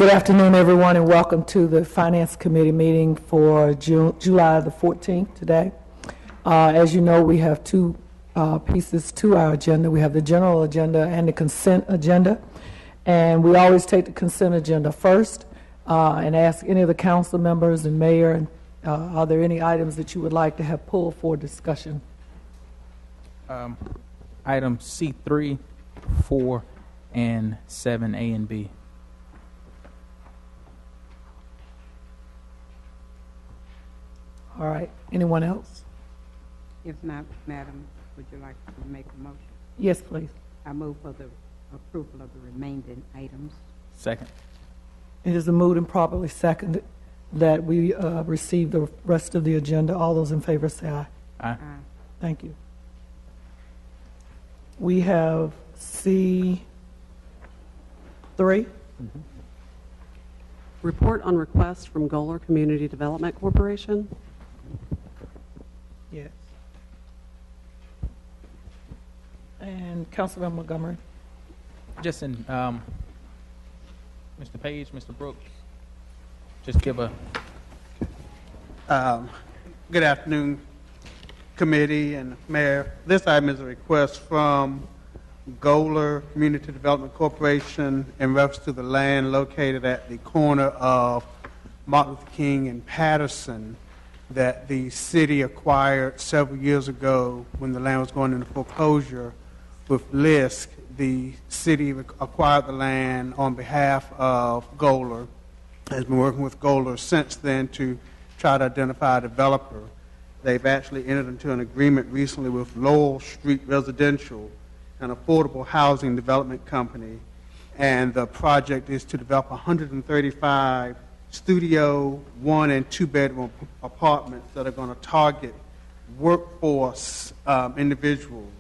Good afternoon, everyone, and welcome to the Finance Committee meeting for July the 14th today. As you know, we have two pieces to our agenda. We have the general agenda and the consent agenda. And we always take the consent agenda first and ask any of the council members and mayor, are there any items that you would like to have pulled for discussion? Item C3, 4, and 7A and B. All right. Anyone else? If not, Madam, would you like to make a motion? Yes, please. I move for the approval of the remaining items. Second. It is moved and properly seconded that we receive the rest of the agenda. All those in favor say aye. Aye. Thank you. We have C3. Report on request from Goler Community Development Corporation. Yes. And Councilman Montgomery. Just in, Mr. Page, Mr. Brooks, just give a... Good afternoon, committee and mayor. This item is a request from Goler Community Development Corporation in reference to the land located at the corner of Martin Luther King and Patterson that the city acquired several years ago when the land was going into foreclosure with LISC. The city acquired the land on behalf of Goler, has been working with Goler since then to try to identify a developer. They've actually entered into an agreement recently with Lowell Street Residential, an affordable housing development company, and the project is to develop 135 studio 1- and 2-bedroom apartments that are going to target workforce individuals,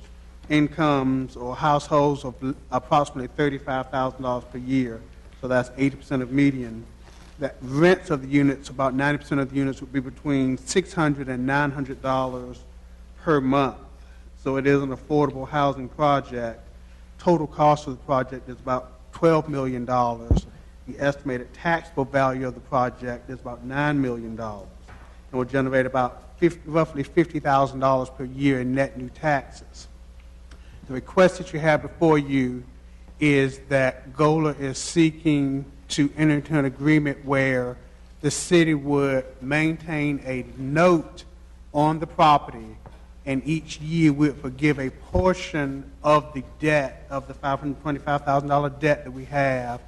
incomes or households of approximately $35,000 per year. So that's 80% of median. That rents of the units, about 90% of the units would be between $600 and $900 per month. So it is an affordable housing project. Total cost of the project is about $12 million. The estimated taxable value of the project is about $9 million. And will generate about roughly $50,000 per year in net new taxes. The request that you have before you is that Goler is seeking to enter into an agreement where the city would maintain a note on the property, and each year we would forgive a portion of the debt, of the $525,000 debt that we have,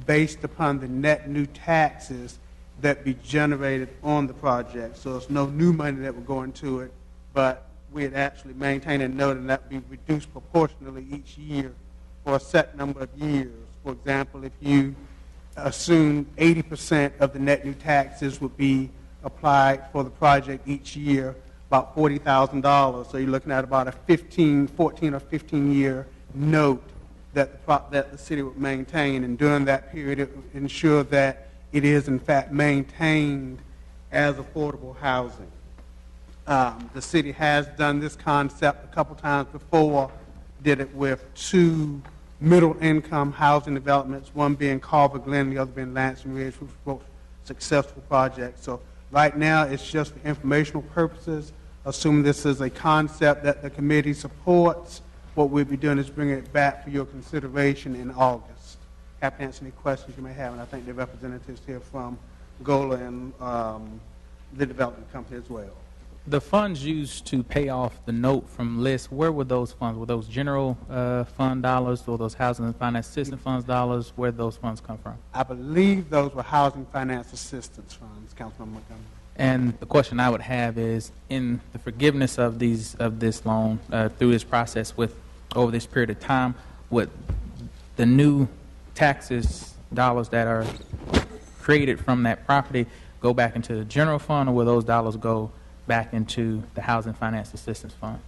based upon the net new taxes that be generated on the project. So it's no new money that would go into it, but we'd actually maintain a note, and that would be reduced proportionally each year for a set number of years. For example, if you assume 80% of the net new taxes would be applied for the project each year, about $40,000. So you're looking at about a 14 or 15-year note that the city would maintain, and during that period it would ensure that it is in fact maintained as affordable housing. The city has done this concept a couple times before, did it with two middle-income housing developments, one being Carver Glen, the other being Lansing Ridge, which were both successful projects. So right now it's just for informational purposes. Assuming this is a concept that the committee supports, what we'll be doing is bringing it back for your consideration in August. Happy to answer any questions you may have, and I think the representatives here from Goler and the development company as well. The funds used to pay off the note from LISC, where were those funds? Were those general fund dollars or those housing and finance assistance funds dollars? Where did those funds come from? I believe those were housing finance assistance funds, Councilman Montgomery. And the question I would have is, in the forgiveness of this loan through this process over this period of time, would the new taxes dollars that are created from that property go back into the general fund, or will those dollars go back into the Housing Finance Assistance Fund?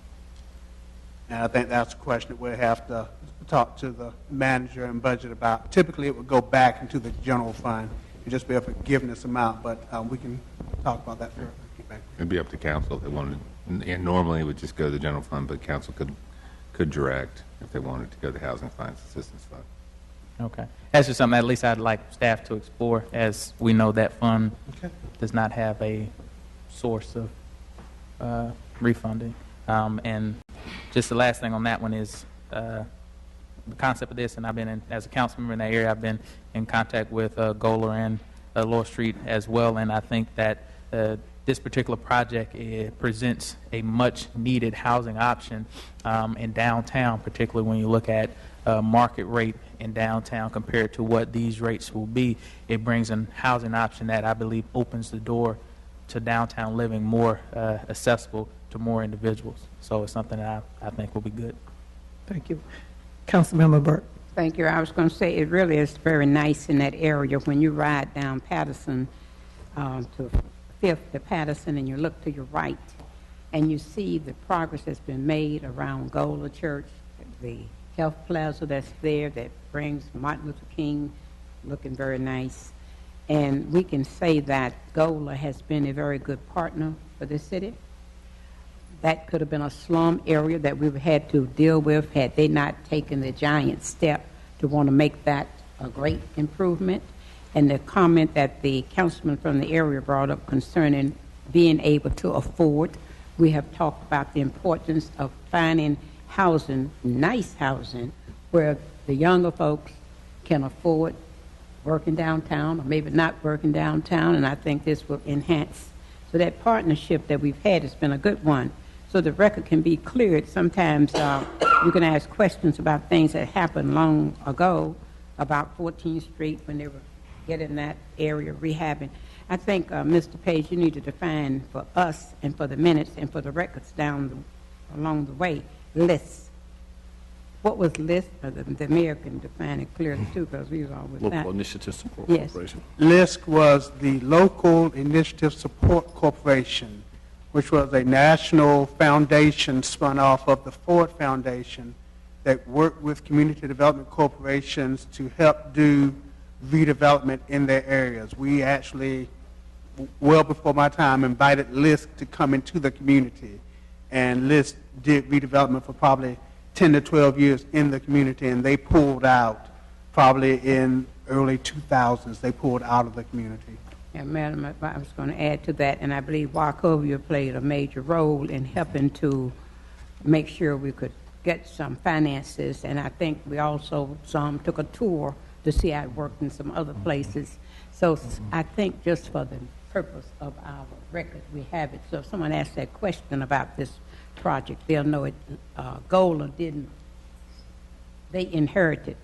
And I think that's a question that we'll have to talk to the manager and budget about. Typically, it would go back into the general fund. It would just be a forgiveness amount, but we can talk about that further. It'd be up to council if they wanted. And normally, it would just go to the general fund, but council could direct if they wanted to go to the Housing Finance Assistance Fund. Okay. That's just something at least I'd like staff to explore, as we know that fund Okay. does not have a source of refunding. And just the last thing on that one is the concept of this, and I've been in, as a council member in that area, I've been in contact with Goler and Laurel Street as well, and I think that this particular project presents a much-needed housing option in downtown, particularly when you look at market rate in downtown compared to what these rates will be. It brings a housing option that I believe opens the door to downtown living more accessible to more individuals. So it's something that I think will be good. Thank you. Councilmember Burke. Thank you. I was going to say, it really is very nice in that area when you ride down Patterson to Fifth to Patterson, and you look to your right, and you see the progress that's been made around Gola Church, the health plaza that's there that brings Martin Luther King, looking very nice. And we can say that Gola has been a very good partner for the city. That could have been a slum area that we've had to deal with had they not taken the giant step to want to make that a great improvement. And the comment that the councilman from the area brought up concerning being able to afford, we have talked about the importance of finding housing, nice housing, where the younger folks can afford working downtown or maybe not working downtown, and I think this will enhance. So that partnership that we've had has been a good one. So the record can be cleared. Sometimes you can ask questions about things that happened long ago, about 14th Street when they were getting that area rehabbing. I think, Mr. Page, you need to define for us and for the minutes and for the records along the way, lists. What was list? The mayor can define it clearly too, because we was always that. Local Initiative Support Yes. Corporation. LISC was the Local Initiative Support Corporation, which was a national foundation spun off of the Ford Foundation that worked with community development corporations to help do redevelopment in their areas. We actually, well before my time, invited LISC to come into the community, and LISC did redevelopment for probably 10 to 12 years in the community, and they pulled out probably in early 2000s. They pulled out of the community. Yeah, Madam, I was going to add to that, and I believe Wachovia played a major role in helping to make sure we could get some finances, and I think we also took a tour to see how it worked in some other places. So I think just for the purpose of our record, we have it. So if someone asks that question about this project, they'll know it. Gola didn't, they inherited,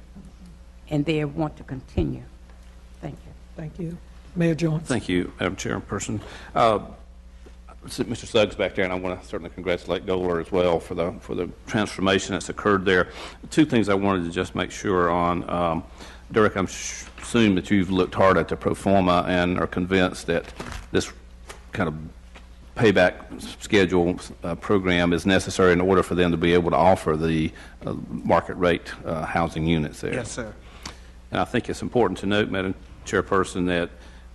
and they want to continue. Thank you. Thank you. Mayor Jones. Thank you, Madam Chairperson. Mr. Suggs back there, and I want to certainly congratulate Goler as well for the transformation that's occurred there. Two things I wanted to just make sure on. Derek, I'm assuming that you've looked hard at the pro forma and are convinced that this kind of payback schedule program is necessary in order for them to be able to offer the market rate housing units there. Yes, sir. And I think it's important to note, Madam Chairperson, that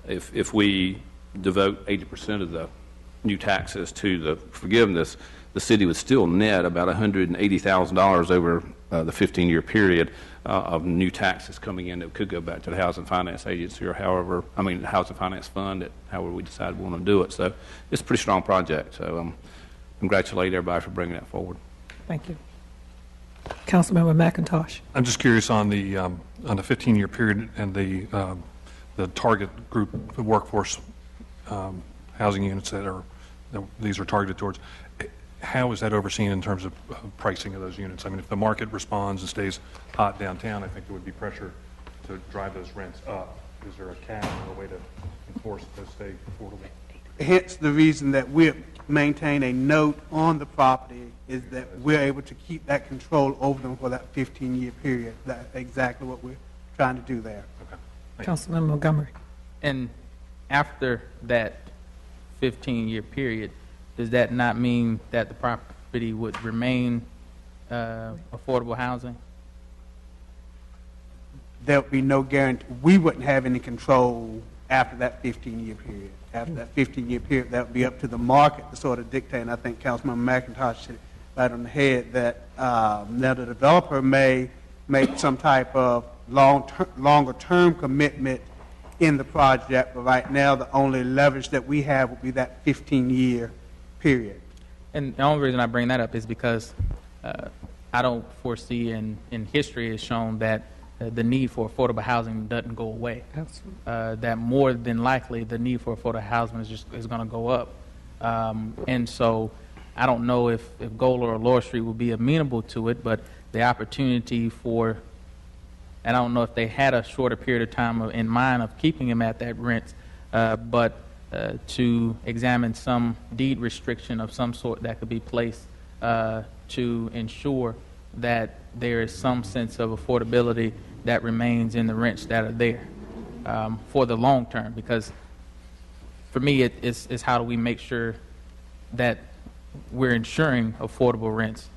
if we devote 80% of the new taxes to the forgiveness, the city would still net about $180,000 over the 15-year period of new taxes coming in that could go back to the Housing Finance Agency or the Housing Finance Fund, however we decide we want to do it. So it's a pretty strong project. So congratulate everybody for bringing that forward. Thank you. Councilmember McIntosh. I'm just curious on the 15-year period and the target group, the workforce housing units that these are targeted towards. How is that overseen in terms of pricing of those units? I mean, if the market responds and stays hot downtown, I think there would be pressure to drive those rents up. Is there a cap or a way to enforce those stay affordable? Hence the reason that we maintain a note on the property is that we're able to keep that control over them for that 15-year period. That's exactly what we're trying to do there. Okay. Councilmember Montgomery. And after that 15-year period, does that not mean that the property would remain affordable housing? There would be no guarantee. We wouldn't have any control after that 15-year period. After that 15-year period, that would be up to the market to sort of dictate. And I think Councilmember McIntosh hit it right on the head that now the developer may make some type of longer-term commitment in the project, but right now, the only leverage that we have will be that 15-year period. And the only reason I bring that up is because I don't foresee, in history has shown that the need for affordable housing doesn't go away. That more than likely the need for affordable housing is going to go up. And so I don't know if Gola or Laurel Street will be amenable to it, but the opportunity for, and I don't know if they had a shorter period of time in mind of keeping them at that rent, but to examine some deed restriction of some sort that could be placed to ensure that there is some sense of affordability that remains in the rents that are there for the long term. Because for me, it's how do we make sure that we're ensuring affordable rents.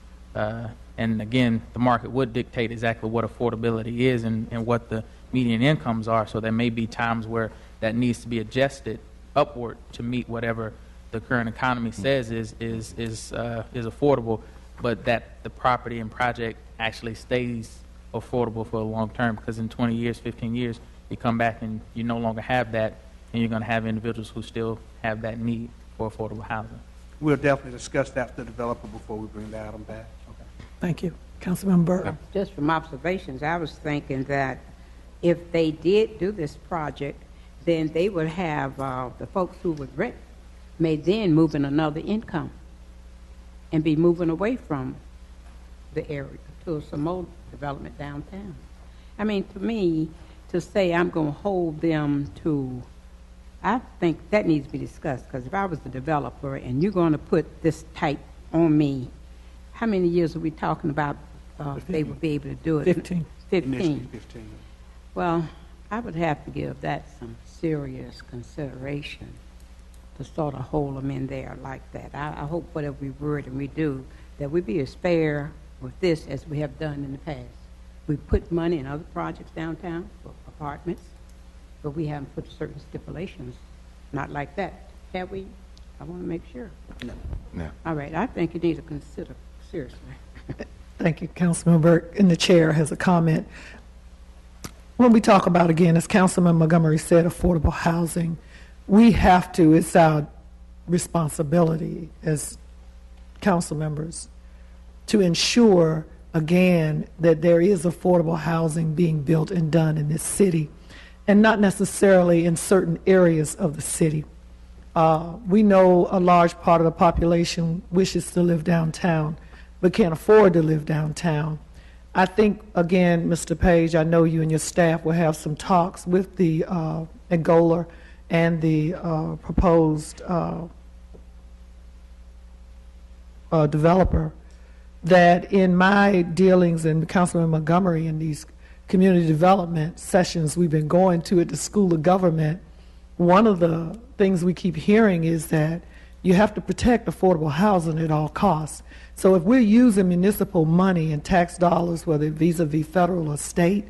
And again, the market would dictate exactly what affordability is and what the median incomes are. So there may be times where that needs to be adjusted upward to meet whatever the current economy says is affordable, but that the property and project actually stays affordable for the long term. Because in 20 years, 15 years, you come back and you no longer have that, and you're going to have individuals who still have that need for affordable housing. We'll definitely discuss that with the developer before we bring the item back. Thank you. Councilmember Burke. Just from observations, I was thinking that if they did do this project, then they would have the folks who would rent may then move in another income and be moving away from the area to some more development downtown. I mean, to me, to say I'm going to hold them to, I think that needs to be discussed, because if I was the developer and you're going to put this type on me, how many years are we talking about they would be able to do it? 15. 15. Initially 15. Well, I would have to give that some serious consideration to sort of hold them in there like that. I hope whatever we word and we do, that we be as fair with this as we have done in the past. We put money in other projects downtown for apartments, but we haven't put certain stipulations, not like that. Have we? I want to make sure. No. All right, I think you need to consider seriously. Thank you, Councilman Burke. And the chair has a comment. When we talk about, again, as Councilman Montgomery said, affordable housing, we have to, it's our responsibility as council members to ensure, again, that there is affordable housing being built and done in this city, and not necessarily in certain areas of the city. We know a large part of the population wishes to live downtown, but can't afford to live downtown. I think, again, Mr. Page, I know you and your staff will have some talks with the Angola and the proposed developer, that in my dealings and Councilman Montgomery in these community development sessions we've been going to at the School of Government, one of the things we keep hearing is that you have to protect affordable housing at all costs. So if we're using municipal money and tax dollars, whether vis-a-vis federal or state,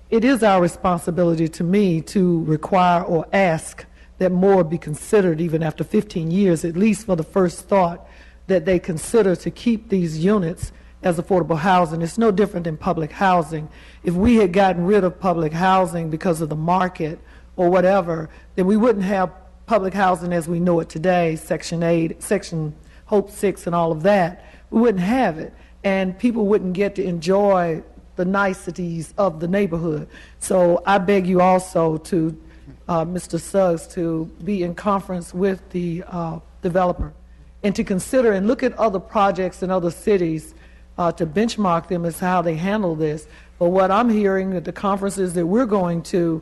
it is our responsibility, to me, to require or ask that more be considered even after 15 years, at least for the first thought, that they consider to keep these units as affordable housing. It's no different than public housing. If we had gotten rid of public housing because of the market or whatever, then we wouldn't have public housing as we know it today, Section 8, Section Hope 6 and all of that. We wouldn't have it, and people wouldn't get to enjoy the niceties of the neighborhood. So I beg you also to, Mr. Suggs, to be in conference with the developer and to consider and look at other projects in other cities to benchmark them as how they handle this. But what I'm hearing at the conferences that we're going to,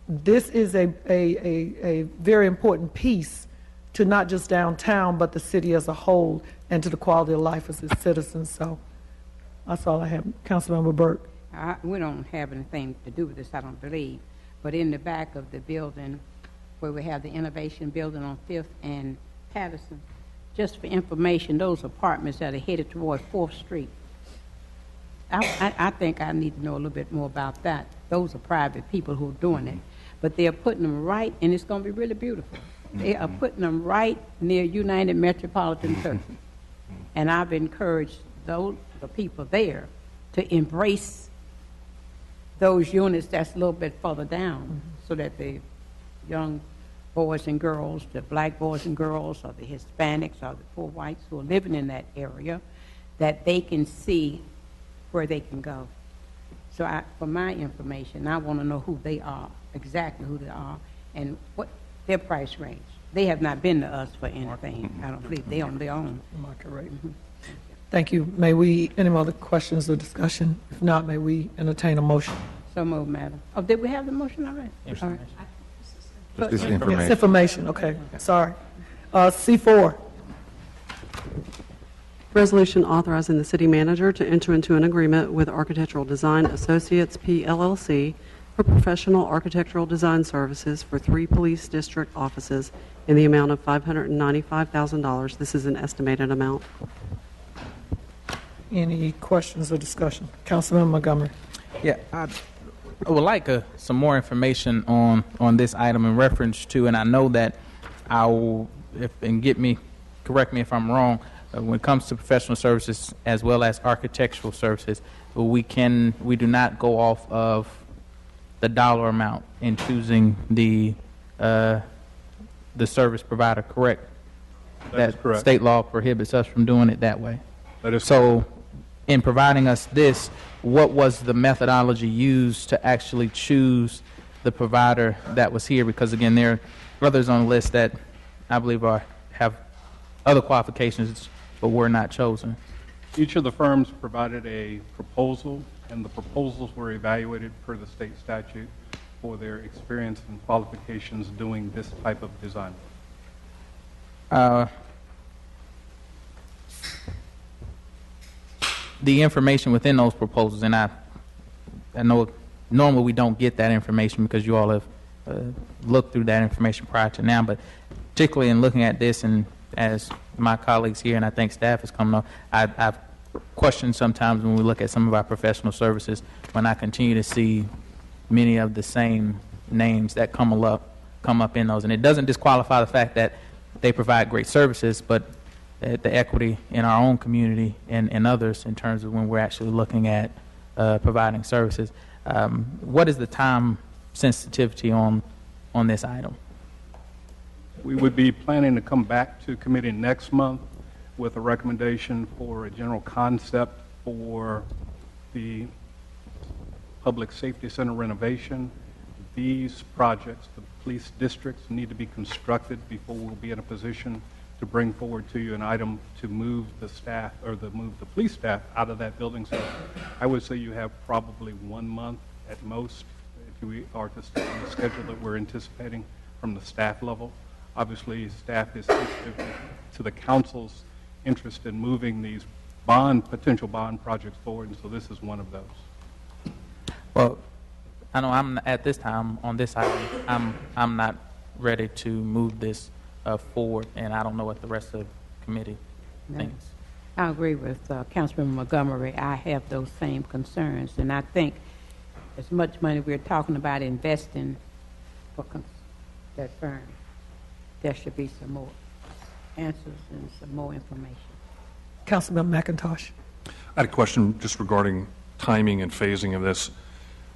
this is a very important piece to not just downtown, but the city as a whole, and to the quality of life as its citizens. So that's all I have. Councilmember Burke. We don't have anything to do with this, I don't believe. But in the back of the building, where we have the Innovation Building on 5th and Patterson, just for information, those apartments that are headed toward 4th Street, I think I need to know a little bit more about that. Those are private people who are doing it. But they're putting them right, and it's going to be really beautiful. They are putting them right near United Metropolitan Church. And I've encouraged the people there to embrace those units that's a little bit further down, so that the young boys and girls, the black boys and girls, or the Hispanics, or the poor whites who are living in that area, that they can see where they can go. So for my information, I want to know who they are, exactly who they are, and what their price range. They have not been to us for anything. I don't believe they're on their own. Am I correct? Thank you. May we, any other questions or discussion? If not, may we entertain a motion? So moved, madam. Oh, did we have the motion already? All right. Just this Yes, information. information, okay, sorry. C4, Resolution authorizing the city manager to enter into an agreement with Architectural Design Associates, PLLC, for professional architectural design services for 3 police district offices in the amount of $595,000. This is an estimated amount. any questions or discussion? Councilman Montgomery. Yeah, I would like some more information on this item in reference to, and I know that I will, correct me if I'm wrong, when it comes to professional services as well as architectural services, we do not go off of the dollar amount in choosing the service provider, correct? That is correct. State law prohibits us from doing it that way. That is So, in providing us this, what was the methodology used to actually choose the provider that was here? Because again, there are others on the list that I believe have other qualifications, but were not chosen. Each of the firms provided a proposal, and the proposals were evaluated per the state statute for their experience and qualifications doing this type of design. The information within those proposals, and I know normally we don't get that information because you all have looked through that information prior to now, but particularly in looking at this, and as my colleagues here and I think staff has come up, I've questioned sometimes when we look at some of our professional services, when I continue to see many of the same names that come up in those, and it doesn't disqualify the fact that they provide great services, but the equity in our own community and others in terms of when we're actually looking at providing services. What is the time sensitivity on this item? We would be planning to come back to committee next month with a recommendation for a general concept for the Public Safety Center renovation. These projects, the police districts, need to be constructed before we'll be in a position to bring forward to you an item to move the staff or move the police staff out of that building. So I would say you have probably 1 month at most if we are to stay on the schedule that we're anticipating from the staff level. Obviously, staff is sensitive to the council's interest in moving these potential bond projects forward, and so this is one of those. Well, I know I'm at this time on this item, I'm not ready to move this forward, and I don't know what the rest of the committee thinks. I agree with Councilman Montgomery. I have those same concerns, and I think as much money we're talking about investing for that firm, there should be some more answers and some more information. Councilman McIntosh. I had a question just regarding timing and phasing of this.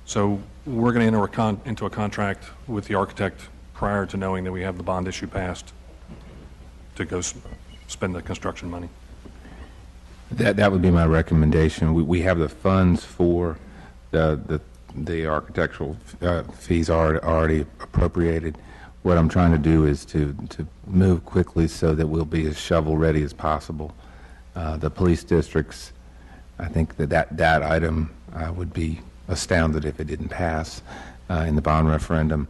So we're going to enter into a contract with the architect prior to knowing that we have the bond issue passed to go spend the construction money. That would be my recommendation. We have the funds for the architectural fees are already appropriated. What I'm trying to do is to move quickly so that we'll be as shovel-ready as possible. The police districts, I think that item would be astounded if it didn't pass in the bond referendum.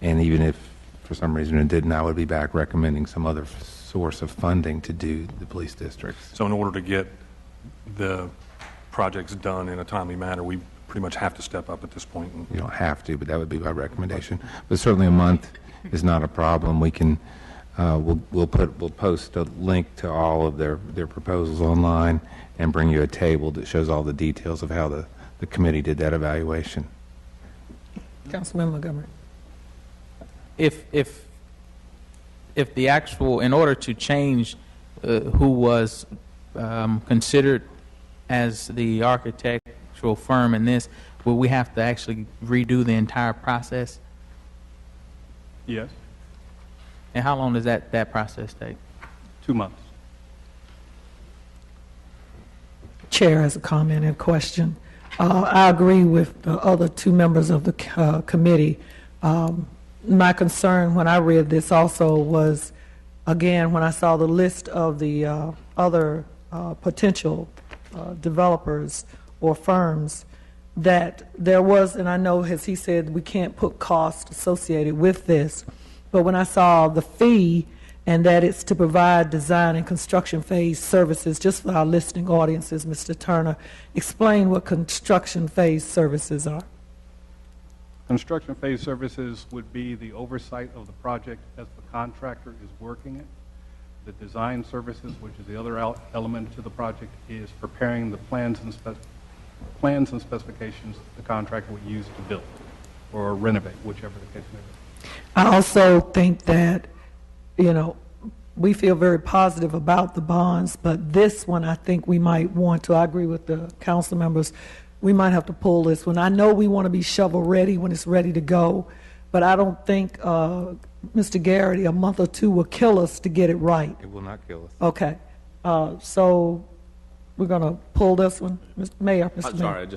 And even if for some reason it didn't, I would be back recommending some other source of funding to do the police districts. So in order to get the projects done in a timely manner, we pretty much have to step up at this point. You don't have to, but that would be my recommendation. But certainly a month is not a problem. We can we'll post a link to all of their proposals online and bring you a table that shows all the details of how the committee did that evaluation. Councilman Montgomery. If the actual, in order to change who was considered as the architectural firm in this, will we have to actually redo the entire process? Yes, And how long does that process take? 2 months. Chair has a comment and question. I agree with the other two members of the committee. My concern when I read this also was, again, when I saw the list of the other potential developers or firms, that there was, and I know, as he said, we can't put cost associated with this, but when I saw the fee and that it's to provide design and construction phase services, just for our listening audiences, Mr. Turner, explain what construction phase services are. Construction phase services would be the oversight of the project as the contractor is working it. The design services, which is the other element to the project, is preparing the plans and specifications the contractor would use to build or renovate, whichever the case may be. I also think that, you know, we feel very positive about the bonds, but this one I think we might want to, I agree with the council members, we might have to pull this one. I know we want to be shovel ready when it's ready to go, but I don't think, Mr. Garrity, a month or two will kill us to get it right. It will not kill us. Okay. So we're going to pull this one. Mr. Mayor, Mr. I'm Mayor. sorry,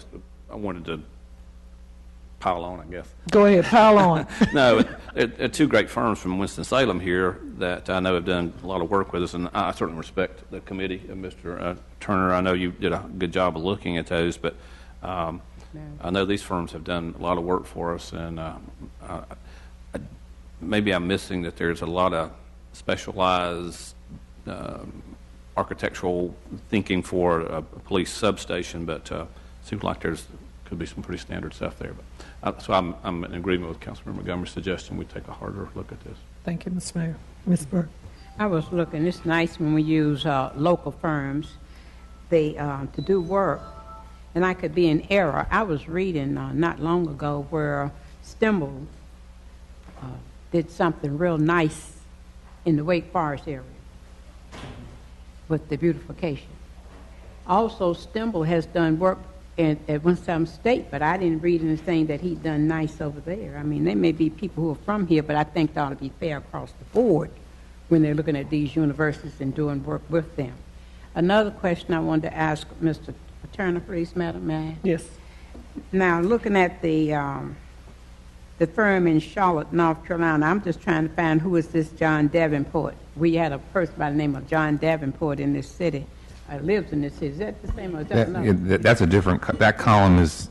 I wanted to pile on, I guess. Go ahead, pile on. No, there are two great firms from Winston-Salem here that I know have done a lot of work with us, and I certainly respect the committee. Mr. Turner, I know you did a good job of looking at those, but I know these firms have done a lot of work for us, and maybe I'm missing that there's a lot of specialized architectural thinking for a police substation, but seems like could be some pretty standard stuff there. But so I'm in agreement with Councilmember Montgomery's suggestion we take a harder look at this. Thank you, Mr. Mayor. Ms. Burke. I was looking, it's nice when we use local firms to do work, and I could be in error. I was reading not long ago where Stimble did something real nice in the Wake Forest area with the beautification. Also, Stimble has done work at Winston State, but I didn't read anything that he'd done nice over there. I mean, there may be people who are from here, but I think that ought to be fair across the board when they're looking at these universities and doing work with them. Another question I wanted to ask Mr. Turner, please, Madam Mayor. Yes. Now, looking at the firm in Charlotte, North Carolina, I'm just trying to find who is this John Davenport. We had a person by the name of John Davenport in this city. Lives in this city. Is that the same or is that another? That's a different, that column is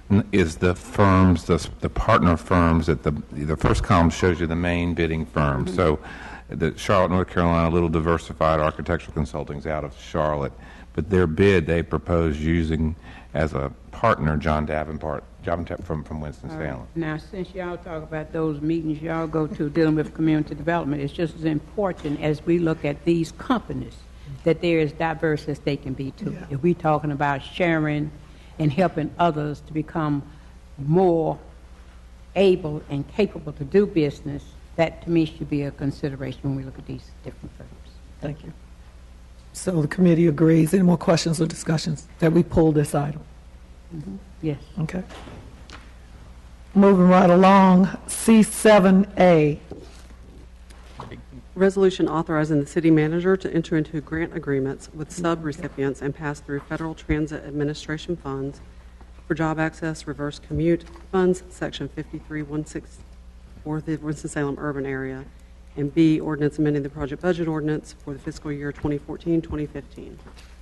the firms, the partner firms. That the first column shows you the main bidding firms. Mm-hmm. So the Charlotte, North Carolina, Little Diversified Architectural Consulting's out of Charlotte, but their bid they propose using as a partner John Davenport from Winston-Salem. Now, since y'all talk about those meetings y'all go to dealing with community development, it's just as important as we look at these companies that they're as diverse as they can be, too. Yeah. If we're talking about sharing and helping others to become more able and capable to do business, that, to me, should be a consideration when we look at these different firms. Thank you. So the committee agrees. Any more questions or discussions that we pull this item? Mm-hmm. Yes. Okay. Moving right along, C7A. Resolution authorizing the city manager to enter into grant agreements with sub-recipients and pass through Federal Transit Administration funds for job access, reverse commute funds, Section 5316 for the Winston-Salem urban area, and B, ordinance amending the project budget ordinance for the fiscal year 2014-2015.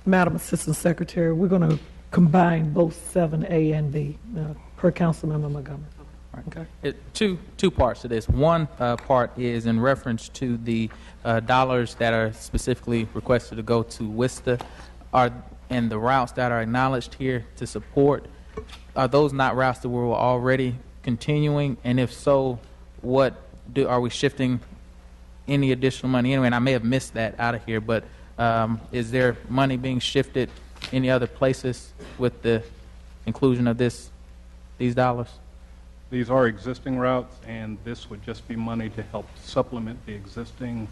Madam Assistant Secretary, we're going to combine both 7A and B per Councilmember Montgomery. Okay. Two parts to this. One part is in reference to the dollars that are specifically requested to go to WISTA, and the routes that are acknowledged here to support. Are those not routes that we're already continuing? And if so, are we shifting any additional money anyway? And I may have missed that out of here, but is there money being shifted any other places with the inclusion of these dollars? These are existing routes, and this would just be money to help supplement the existing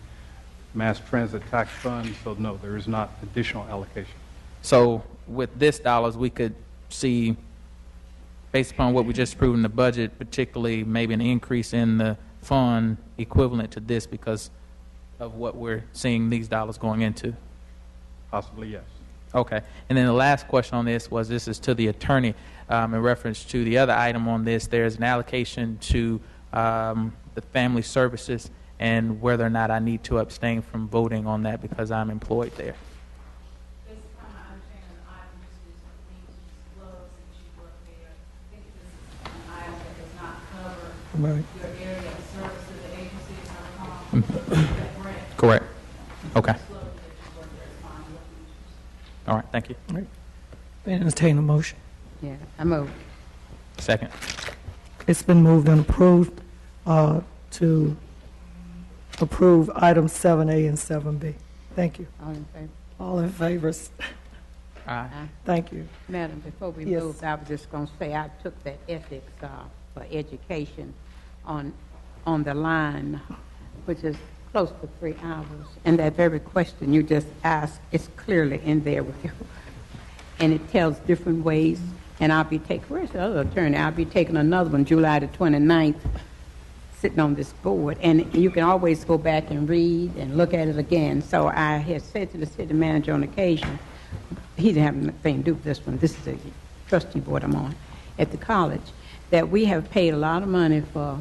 mass transit tax fund. So no, there is not additional allocation. So with this dollars, we could see based upon what we just approved in the budget, particularly maybe an increase in the fund equivalent to this because of what we're seeing these dollars going into? Possibly, yes. Okay. And then the last question on this is to the attorney in reference to the other item on this. There's an allocation to the family services and whether or not I need to abstain from voting on that because I'm employed there. Based upon my understanding of the item, this is what needs to disclose since you work there. I think this is an item that does not cover Right. your area of service to the agency, if I recall. Is that correct? Correct. Okay. Disclose that you work there is fine. What do you choose? All right. Thank you. All right. Entertain a motion. Yeah, I move. Second. It's been moved and approved to approve items 7A and 7B. Thank you. All in favor? All in favor? Aye. Thank you. Madam, before we Yes. move, I was just going to say, I took that ethics for education on the line, which is close to 3 hours. And that very question you just asked is clearly in there with you. And it tells different ways. And I'll be taking, where's the other attorney? I'll be taking another one, July the 29th, sitting on this board. And you can always go back and read and look at it again. So I had said to the city manager on occasion, he didn't have anything to do with this one. This is a trustee board I'm on at the college, that we have paid a lot of money for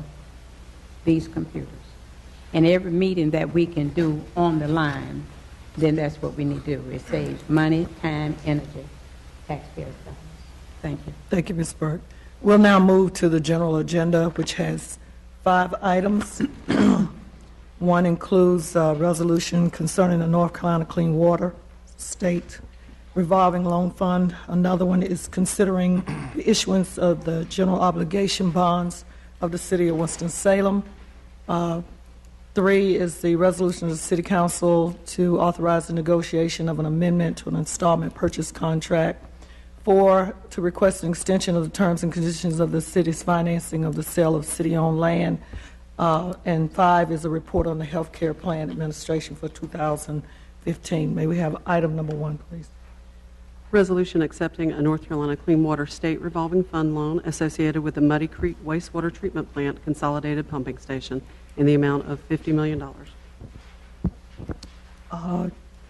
these computers. And every meeting that we can do on the line, then that's what we need to do. It saves money, time, energy, taxpayers' dollars. Thank you. Thank you, Ms. Burke. We'll now move to the general agenda, which has 5 items. One includes a resolution concerning the North Carolina Clean Water State Revolving Loan Fund. Another one is considering the issuance of the general obligation bonds of the City of Winston-Salem. 3 is the resolution of the City Council to authorize the negotiation of an amendment to an installment purchase contract. 4, to request an extension of the terms and conditions of the city's financing of the sale of city-owned land. And 5 is a report on the health care plan administration for 2015. May we have item number 1, please? Resolution accepting a North Carolina Clean Water State Revolving Fund loan associated with the Muddy Creek Wastewater Treatment Plant Consolidated Pumping Station in the amount of $50 million.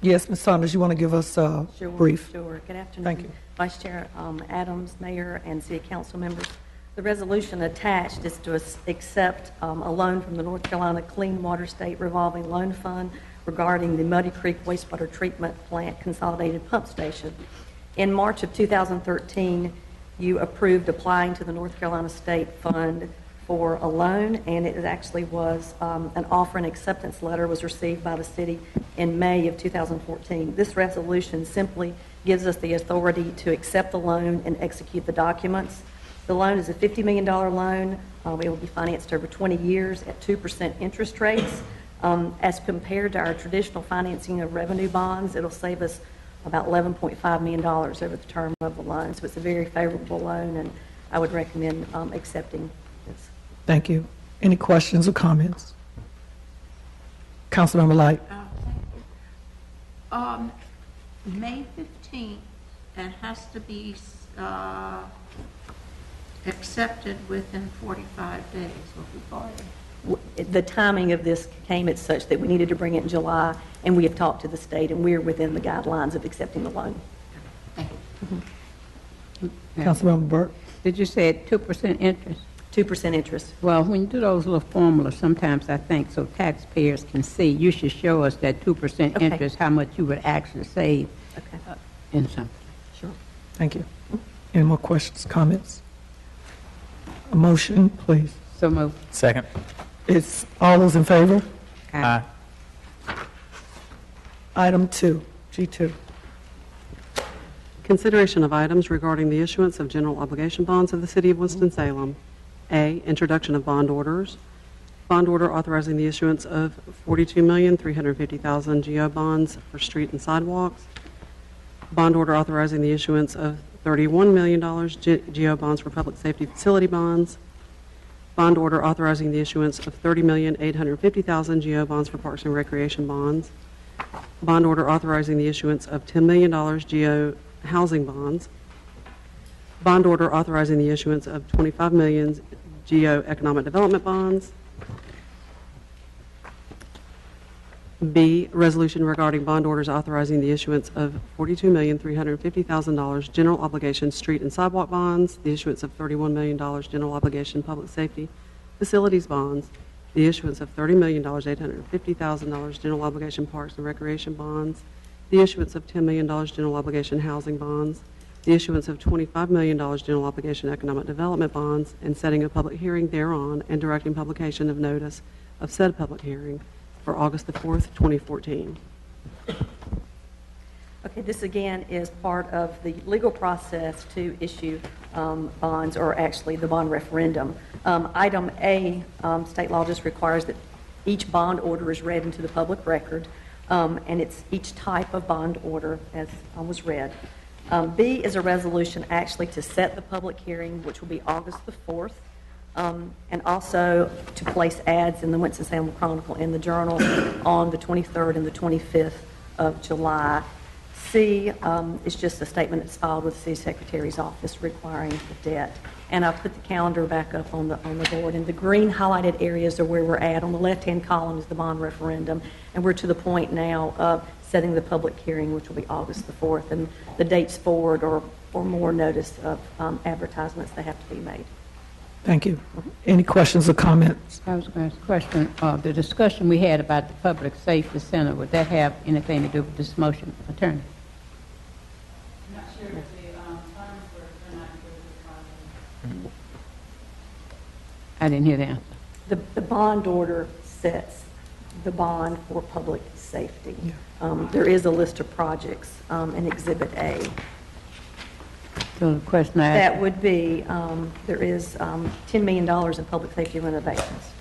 Yes, Ms. Saunders, you want to give us a brief? Sure. Good afternoon. Thank you. Vice Chair Adams, Mayor, and City Council members. The resolution attached is to accept a loan from the North Carolina Clean Water State Revolving Loan Fund regarding the Muddy Creek Wastewater Treatment Plant Consolidated Pump Station. In March of 2013, you approved applying to the North Carolina State Fund for a loan, and it actually was an offer and acceptance letter was received by the city in May of 2014. This resolution simply gives us the authority to accept the loan and execute the documents. The loan is a $50 million loan. It will be financed over 20 years at 2% interest rates. As compared to our traditional financing of revenue bonds, it'll save us about $11.5 million over the term of the loan. So it's a very favorable loan, and I would recommend accepting this. Thank you. Any questions or comments? Councilmember Light. May 15th, it has to be accepted within 45 days. The timing of this came at such that we needed to bring it in July, and we have talked to the state, and we're within the guidelines of accepting the loan. Councilmember Burke. Did you say 2% interest? 2% interest. Well, when you do those little formulas, sometimes I think so taxpayers can see, you should show us that 2% Okay. interest, how much you would actually save Okay. in something. Sure. Thank you. Any more questions, comments? A motion, please. So move. Second. It's all those in favor? Aye. Item 2, G2. Consideration of items regarding the issuance of general obligation bonds of the City of Winston-Salem. A, introduction of bond orders. Bond order authorizing the issuance of $42,350,000 GO bonds for street and sidewalks. Bond order authorizing the issuance of $31 million GO bonds for public safety facility bonds. Bond order authorizing the issuance of $30,850,000 GO bonds for parks and recreation bonds. Bond order authorizing the issuance of $10 million GO housing bonds. Bond order authorizing the issuance of 25 million GEO economic development bonds. B, resolution regarding bond orders authorizing the issuance of $42,350,000 general obligation street and sidewalk bonds, the issuance of $31 million general obligation public safety facilities bonds, the issuance of $30,850,000 general obligation parks and recreation bonds, the issuance of $10 million general obligation housing bonds, the issuance of $25 million general obligation economic development bonds, and setting a public hearing thereon and directing publication of notice of said public hearing for August the 4th, 2014. Okay, this again is part of the legal process to issue bonds, or actually the bond referendum. Item A, state law just requires that each bond order is read into the public record, and it's each type of bond order as was read. B is a resolution actually to set the public hearing, which will be August the 4th. And also to place ads in the Winston-Salem Chronicle and the Journal on the 23rd and the 25th of July. C is just a statement that's filed with the City Secretary's office requiring the debt. And I've put the calendar back up on the board. And the green highlighted areas are where we're at. On the left-hand column is the bond referendum. And we're to the point now of setting the public hearing, which will be August the 4th. And the dates forward or more notice of advertisements that have to be made. Thank you. Any questions or comments? I was going to ask a question. The discussion we had about the Public Safety Center, would that have anything to do with this motion, Attorney? I'm not sure if the terms were not good with the project. I didn't hear the answer. The bond order sets the bond for public safety. There is a list of projects in Exhibit A. So the question I asked... That would be, there is $10 million in public safety renovations.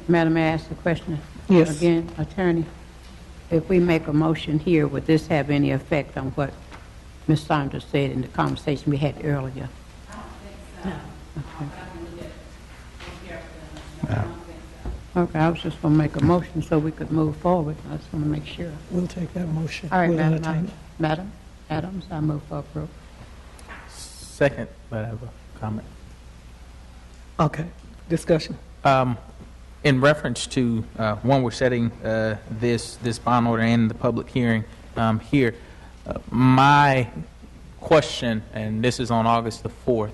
Madam, may I ask the question? Yes. Again, Attorney, if we make a motion here, would this have any effect on what Ms. Saunders said in the conversation we had earlier? I don't think so. Okay. But I can look at it more carefully. I don't think so. Okay, I was just going to make a motion so we could move forward. I just want to make sure. We'll take that motion. All right, We'll entertain Madam, it. Madam Adams, I move for approval. Second, but I have a comment. Okay, discussion. In reference to when we're setting this bond order and the public hearing here, my question, and this is on August the 4th,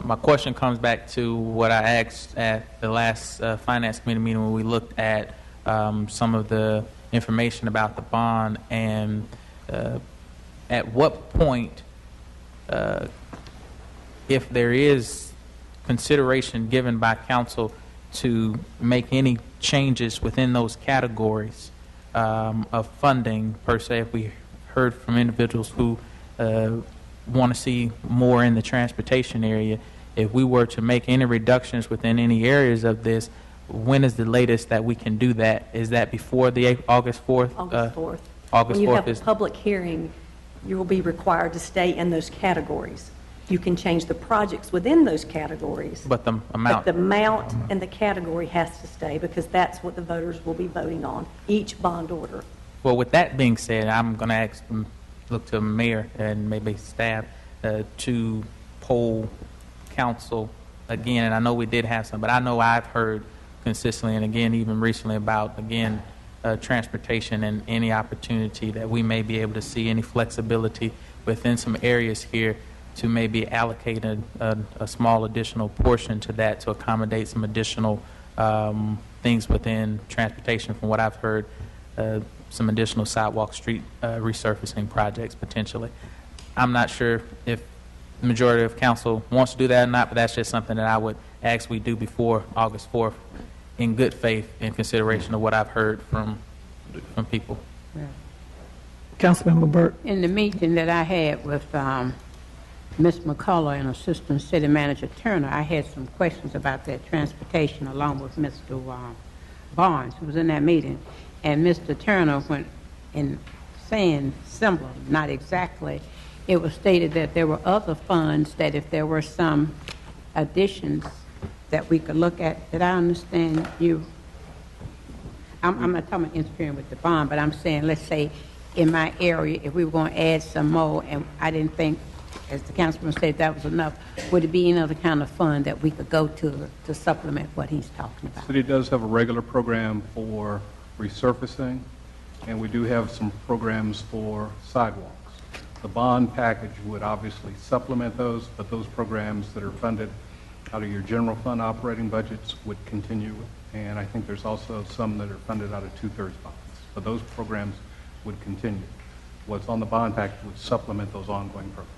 my question comes back to what I asked at the last Finance Committee meeting when we looked at some of the information about the bond, and at what point, if there is consideration given by council to make any changes within those categories of funding, per se, if we heard from individuals who want to see more in the transportation area, if we were to make any reductions within any areas of this, when is the latest that we can do that? Is that before the August 4th? August 4th. August 4th When you have is... a public hearing, you will be required to stay in those categories. You can change the projects within those categories. But the amount... But the amount and the category has to stay because that's what the voters will be voting on, each bond order. Well, with that being said, I'm going to look to the mayor and maybe staff to poll council again. And I know we did have some, but I know I've heard consistently and again even recently about, again, transportation and any opportunity that we may be able to see any flexibility within some areas here to maybe allocate a small additional portion to that to accommodate some additional things within transportation. From what I've heard, some additional sidewalk, street resurfacing projects potentially. I'm not sure if the majority of council wants to do that or not, but that's just something that I would ask we do before August 4th in good faith in consideration of what I've heard from people. Yeah. Councilmember Burke. In the meeting that I had with Ms. McCullough and Assistant City Manager Turner, I had some questions about that transportation along with Mr. Barnes, who was in that meeting. And Mr. Turner went in saying similar, not exactly. It was stated that there were other funds that if there were some additions that we could look at. Did I understand you? I'm not talking about interfering with the bond, but I'm saying, let's say in my area, if we were going to add some more, and I didn't think as the councilman said, that was enough. Would it be any other kind of fund that we could go to supplement what he's talking about? City does have a regular program for resurfacing, and we do have some programs for sidewalks. The bond package would obviously supplement those, but those programs that are funded out of your general fund operating budgets would continue. And I think there's also some that are funded out of two-thirds bonds. But those programs would continue. What's on the bond package would supplement those ongoing programs.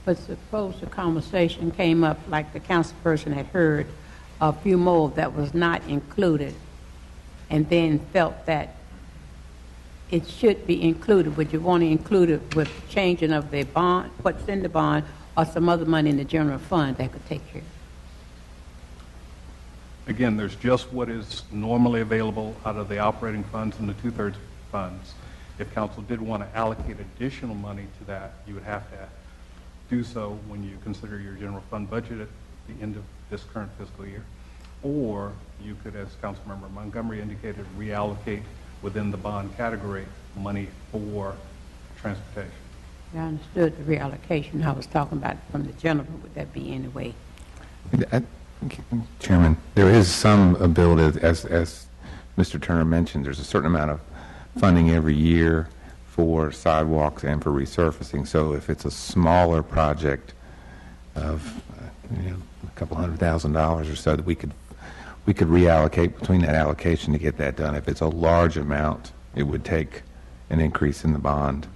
But suppose the conversation came up, like the councilperson had heard, a few more that was not included, and then felt that it should be included. Would you want to include it with changing of the bond, what's in the bond, or some other money in the general fund that could take care of it? Again, there's just what is normally available out of the operating funds and the two-thirds funds. If council did want to allocate additional money to that, you would have to do so when you consider your general fund budget at the end of this current fiscal year. Or you could, as Councilmember Montgomery indicated, reallocate within the bond category money for transportation. I understood the reallocation. I was talking about from the general. Would that be any way? Chairman, there is some ability, as Mr. Turner mentioned, there's a certain amount of funding every year for sidewalks and for resurfacing. So if it's a smaller project of a couple $100,000 or so, that we could reallocate between that allocation to get that done. If it's a large amount, it would take an increase in the bond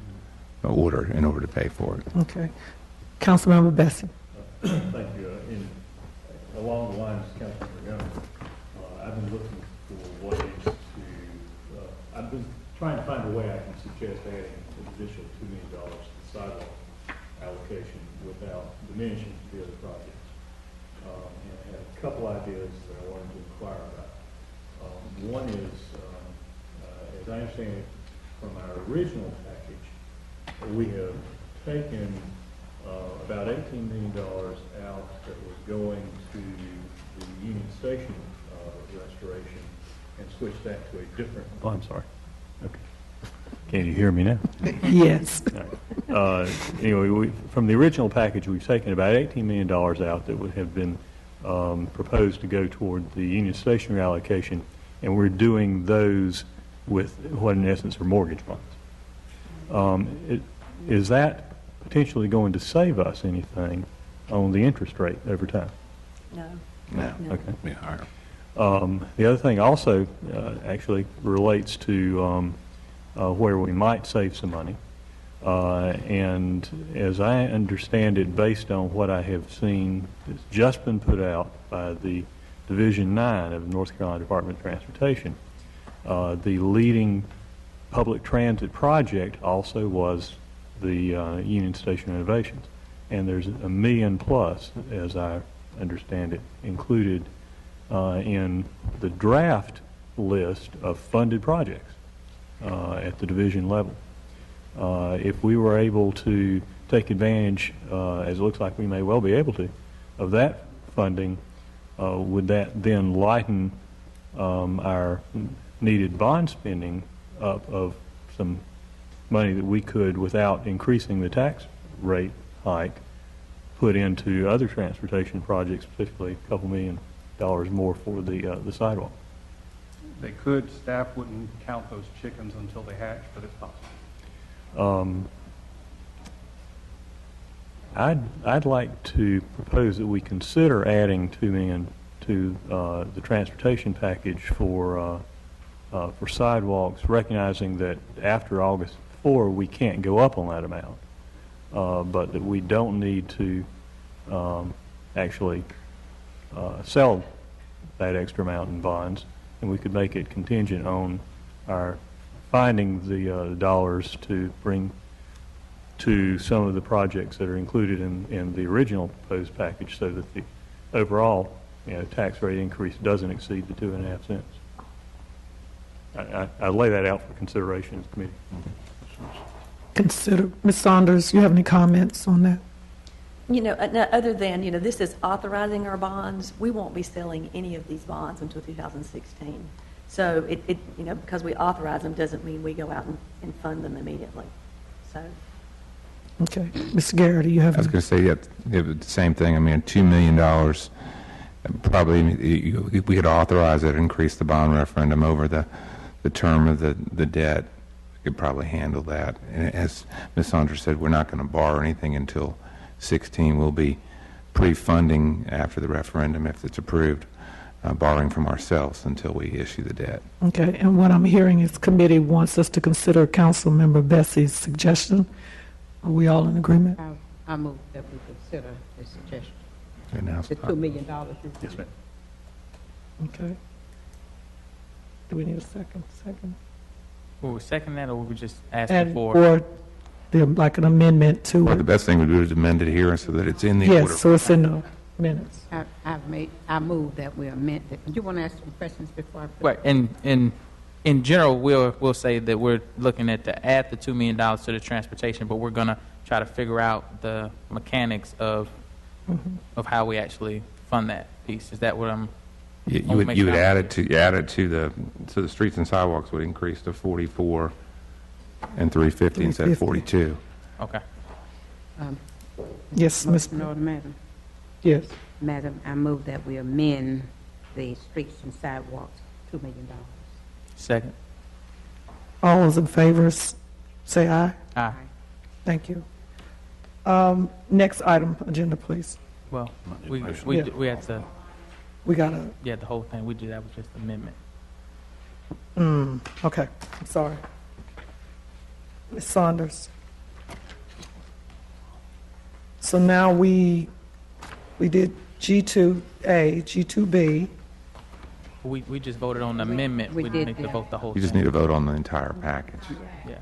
in order to pay for it. Okay. Councilmember Bessie. Thank you. Along the lines of Councilman Montgomery, I've been looking for ways to, I've been trying to find a way I can suggest adding an additional $2 million to the sidewalk allocation without diminishing the other projects. And I had a couple ideas that I wanted to inquire about. One is, as I understand it, from our original package, we have taken about $18 million out that was going to the Union Station restoration and switched that to a different. Oh, I'm sorry. Okay. Can you hear me now? Yes. Anyway, from the original package, we've taken about $18 million out that would have been proposed to go toward the Union Station reallocation, and we're doing those with what in essence are mortgage bonds. Is that potentially going to save us anything on the interest rate over time? No. Okay. Yeah, higher. The other thing also actually relates to where we might save some money. And as I understand it, based on what I have seen that's just been put out by the Division 9 of the North Carolina Department of Transportation, the leading public transit project also was the Union Station renovations. And there's $1 million plus, as I understand it, included in the draft list of funded projects at the division level. If we were able to take advantage, as it looks like we may well be able to, of that funding, would that then lighten our needed bond spending up of some money that we could, without increasing the tax rate hike, put into other transportation projects, specifically a couple $1 million more for the sidewalk? They could. Staff wouldn't count those chickens until they hatch, but it's possible. I'd like to propose that we consider adding $2 million to the transportation package for sidewalks, recognizing that after August 4 we can't go up on that amount, but that we don't need to actually sell that extra amount in bonds, and we could make it contingent on our finding the dollars to bring to some of the projects that are included in the original proposed package, so that the overall tax rate increase doesn't exceed the 2.5 cents. I lay that out for consideration as a committee. Consider, Ms. Saunders, you have any comments on that? Other than, this is authorizing our bonds, we won't be selling any of these bonds until 2016. So because we authorize them doesn't mean we go out and fund them immediately. So Okay. Mr. Garrett, do you have I was any? going to say, yeah, the same thing. I mean, $2 million, probably we could authorize it, increase the bond referendum over the term of the debt. We could probably handle that. And as Ms. Saunders said, we're not going to borrow anything until 16. We'll be pre-funding after the referendum, if it's approved, borrowing from ourselves until we issue the debt. Okay, and what I'm hearing is committee wants us to consider Councilmember Bessie's suggestion. Are we all in agreement? I move that we consider the suggestion. And now The $2 million. Yes, ma'am. Okay. Do we need a second? Will we second that, or will we just ask And for? like an amendment to Or the it? best thing would be to amend it here so that it's in the order. Yes, so it's in the minutes. I move that we amend it. Do you want to ask some questions before I put? Right, in general, we'll say that we're looking at to add the $2 million to the transportation, but we're gonna try to figure out the mechanics of how we actually fund that piece. Is that what I'm? You would add it to the streets and sidewalks would increase to 44 and 350 instead of 42. Okay. Yes, Ms. No, Madam. Yes. Madam, I move that we amend the streets and sidewalks, $2 million. Second. All those in favor, say aye. Aye. Thank you. Next item, agenda, please. Well, we Yeah. had to, We gotta, the whole thing, we did that with just amendment. okay, I'm sorry. Ms. Saunders. So now we did G2A, G2B. We just voted on the amendment. we We did, didn't make the yeah. vote the whole You thing. just need to vote on the entire package. Yeah,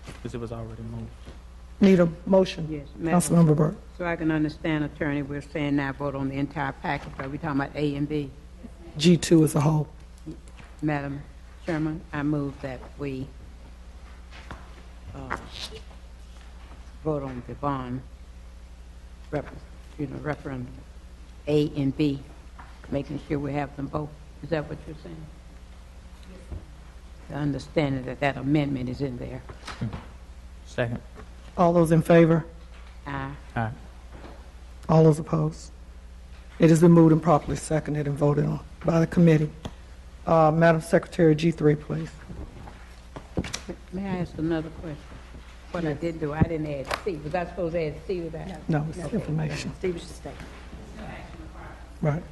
because it was already moved. Need a motion? Yes, Madam. Councilmember Burke. So I can understand, Attorney, we're saying now vote on the entire package. Are we talking about A and B? G2 as a whole. Madam Chairman, I move that we vote on the bond referendum, A and B, making sure we have them both. Is that what you're saying? The understanding that that amendment is in there. Second. All those in favor? Aye. Aye. All those opposed? It has been moved and properly seconded and voted on by the committee. Madam Secretary, G3, please. May I ask another question? What I did do, I didn't add C. Was I supposed to add C to that? No, it's information. Steve was just stating. Right.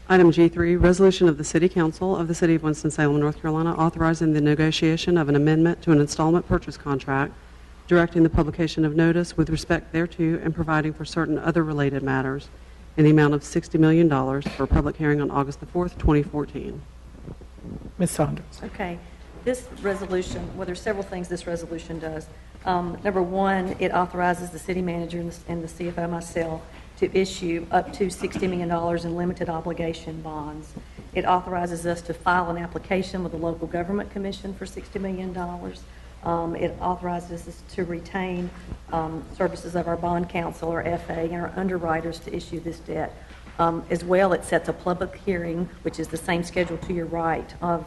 Item G3, resolution of the City Council of the City of Winston-Salem, North Carolina, authorizing the negotiation of an amendment to an installment purchase contract, directing the publication of notice with respect thereto, and providing for certain other related matters in the amount of $60 million for a public hearing on August the 4th, 2014. Ms. Saunders. Okay. This resolution, well, there's several things this resolution does. Number one, it authorizes the city manager and the CFO, myself, to issue up to $60 million in limited obligation bonds. It authorizes us to file an application with the local government commission for $60 million. It authorizes us to retain services of our bond counsel, or FA, and our underwriters to issue this debt. As well, it sets a public hearing, which is the same schedule to your right of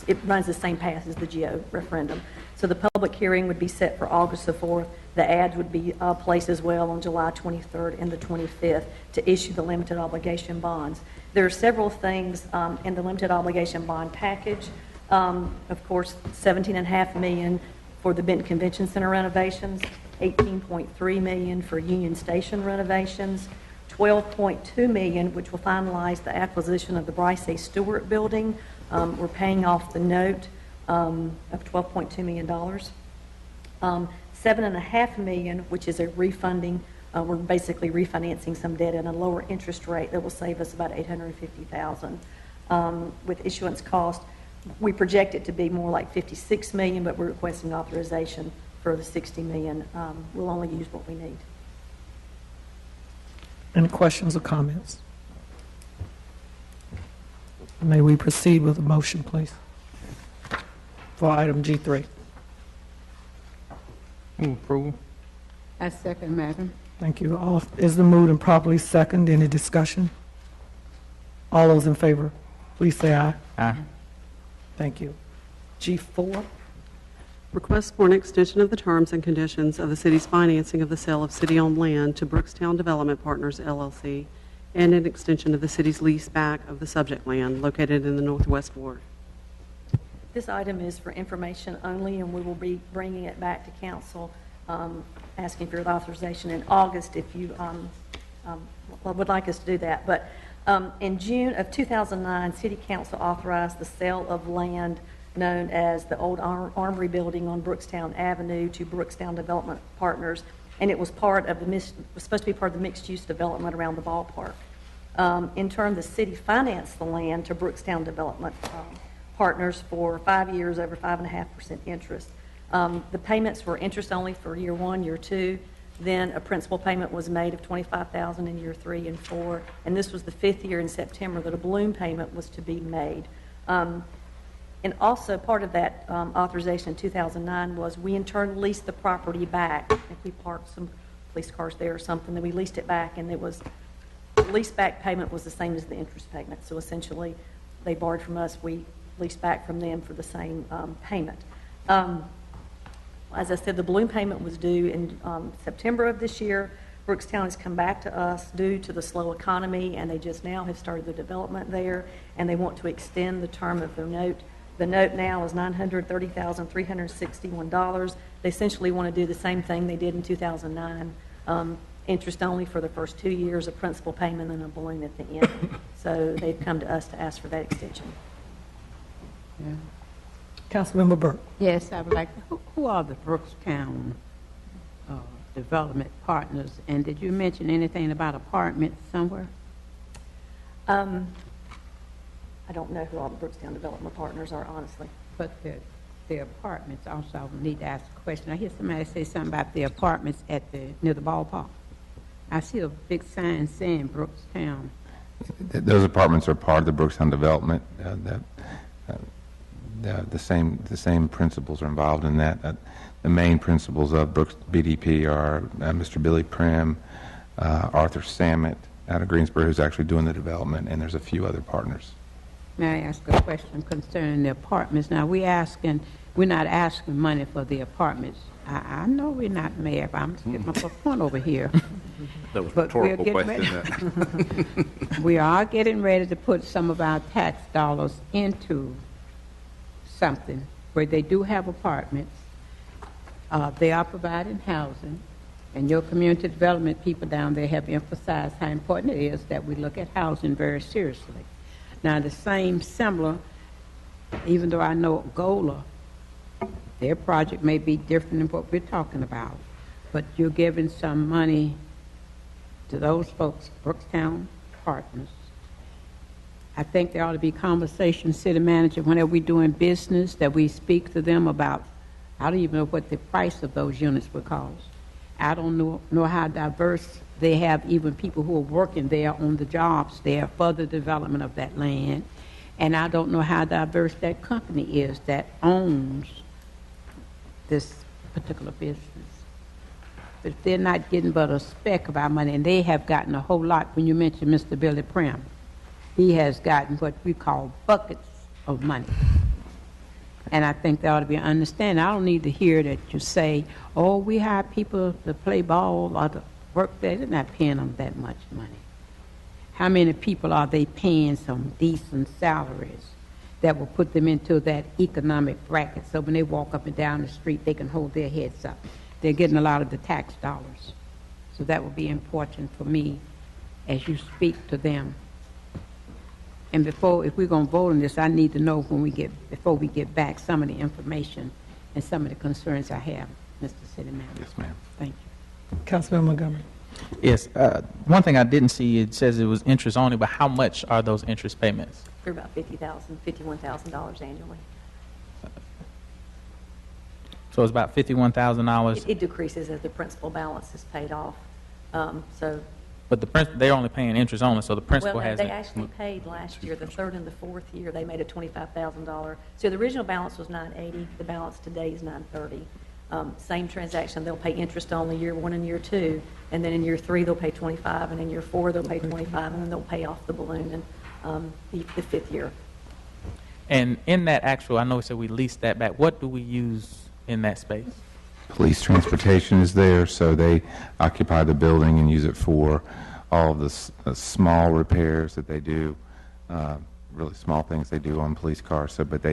it runs the same path as the GEO referendum. So the public hearing would be set for August the 4th. The ads would be placed as well on July 23rd and the 25th to issue the limited obligation bonds. There are several things in the limited obligation bond package. Of course, $17.5 million for the Benton Convention Center renovations, $18.3 million for Union Station renovations, $12.2 million, which will finalize the acquisition of the Bryce A. Stewart building. We're paying off the note of $12.2 million. $7.5 million, which is a refunding. We're basically refinancing some debt at a lower interest rate that will save us about $850,000. With issuance cost, we project it to be more like $56 million, but we're requesting authorization for the $60 million. We'll only use what we need. Any questions or comments? May we proceed with the motion, please, for item G3? Move approval. I second, Madam. Thank you. All is the moved and properly second. Any discussion? All those in favor, please say aye. Aye. Thank you. G4, Request for an extension of the terms and conditions of the city's financing of the sale of city-owned land to Brookstown Development Partners, LLC, and an extension of the city's lease back of the subject land located in the Northwest Ward. This item is for information only, and we will be bringing it back to council, asking for your authorization in August if you would like us to do that. But in June of 2009, City Council authorized the sale of land known as the old Armory Building on Brookstown Avenue to Brookstown Development Partners, and it was part of was supposed to be part of the mixed-use development around the ballpark. In turn, the city financed the land to Brookstown Development Partners for 5 years over 5.5% interest. The payments were interest only for year 1, year 2. Then a principal payment was made of $25,000 in year 3 and 4, and this was the 5th year in September that a balloon payment was to be made. And also part of that authorization in 2009 was we in turn leased the property back. If we parked some police cars there or something, then we leased it back, and it was the lease back payment was the same as the interest payment. So essentially, they borrowed from us, we leased back from them for the same payment. As I said, the balloon payment was due in September of this year. Brookstown has come back to us due to the slow economy, and they just now have started the development there, and they want to extend the term of their note. The note now is $930,361. They essentially want to do the same thing they did in 2009, interest only for the first 2 years, a principal payment, and a balloon at the end. So they've come to us to ask for that extension. Yeah. Councilmember Burke. Yes, I would like, who are the Brookstown Development Partners? And did you mention anything about apartments somewhere? I don't know who all the Brookstown Development Partners are, honestly. But the apartments, also, I need to ask a question. I hear somebody say something about the apartments near the ballpark. I see a big sign saying Brookstown. Those apartments are part of the Brookstown development. The same principles are involved in that. The main principles of Brooks BDP are Mr. Billy Prim, Arthur Samet out of Greensboro, who's actually doing the development, and there's a few other partners. May I ask a question concerning the apartments? Now, we're not asking money for the apartments. I know we're not, Mayor, but I'm just getting my point over here. That was a But we're rhetorical getting question. We are getting ready to put some of our tax dollars into something where they do have apartments. They are providing housing, and your community development people down there have emphasized how important it is that we look at housing very seriously. Now, the same similar, even though I know Gola, their project may be different than what we're talking about, but you're giving some money to those folks, Brookstown Partners. I think there ought to be conversation, city manager, whenever we're doing business, that we speak to them about, I don't even know what the price of those units would cost. I don't know how diverse they have, even people who are working there on the jobs there for the development of that land. And I don't know how diverse that company is that owns this particular business. But if they're not getting but a speck of our money, and they have gotten a whole lot, when you mentioned Mr. Billy Prim, he has gotten what we call buckets of money. And I think there ought to be an understanding. I don't need to hear that you say, oh, we hire people to play ball or to work there. They're not paying them that much money. How many people are they paying some decent salaries that will put them into that economic bracket so when they walk up and down the street, they can hold their heads up? They're getting a lot of the tax dollars. So that would be important for me as you speak to them. And if we're going to vote on this, I need to know before we get back some of the information and some of the concerns I have, Mr. City Manager. Yes, ma'am. Thank you. Councilman Montgomery. Yes. One thing I didn't see, it says it was interest only, but how much are those interest payments? For about $51,000 annually. So it's about $51,000. It decreases as the principal balance is paid off. But they're only paying interest only, so the principal Well, no, hasn't. they actually paid last year, the third and the fourth year, they made a $25,000. So the original balance was $980. The balance today is $930. Same transaction, they'll pay interest only year 1 and year 2, and then in year 3 they'll pay 25, and in year 4 they'll pay 25, and then they'll pay off the balloon in the 5th year. And in that actual, I know we said we leased that back. What do we use in that space? Police transportation is there, so they occupy the building and use it for all of the small repairs that they do, really small things they do on police cars. So, but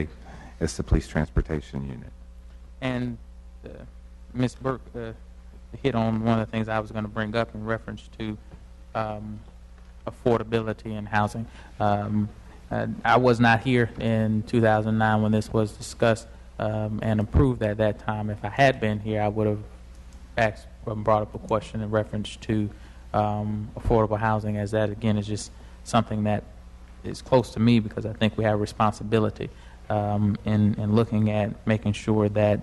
it's the police transportation unit. And Ms. Burke hit on one of the things I was going to bring up in reference to affordability in housing. I was not here in 2009 when this was discussed and approved at that time. If I had been here, I would have asked brought up a question in reference to affordable housing, as that, again, is just something that is close to me because I think we have responsibility in looking at making sure that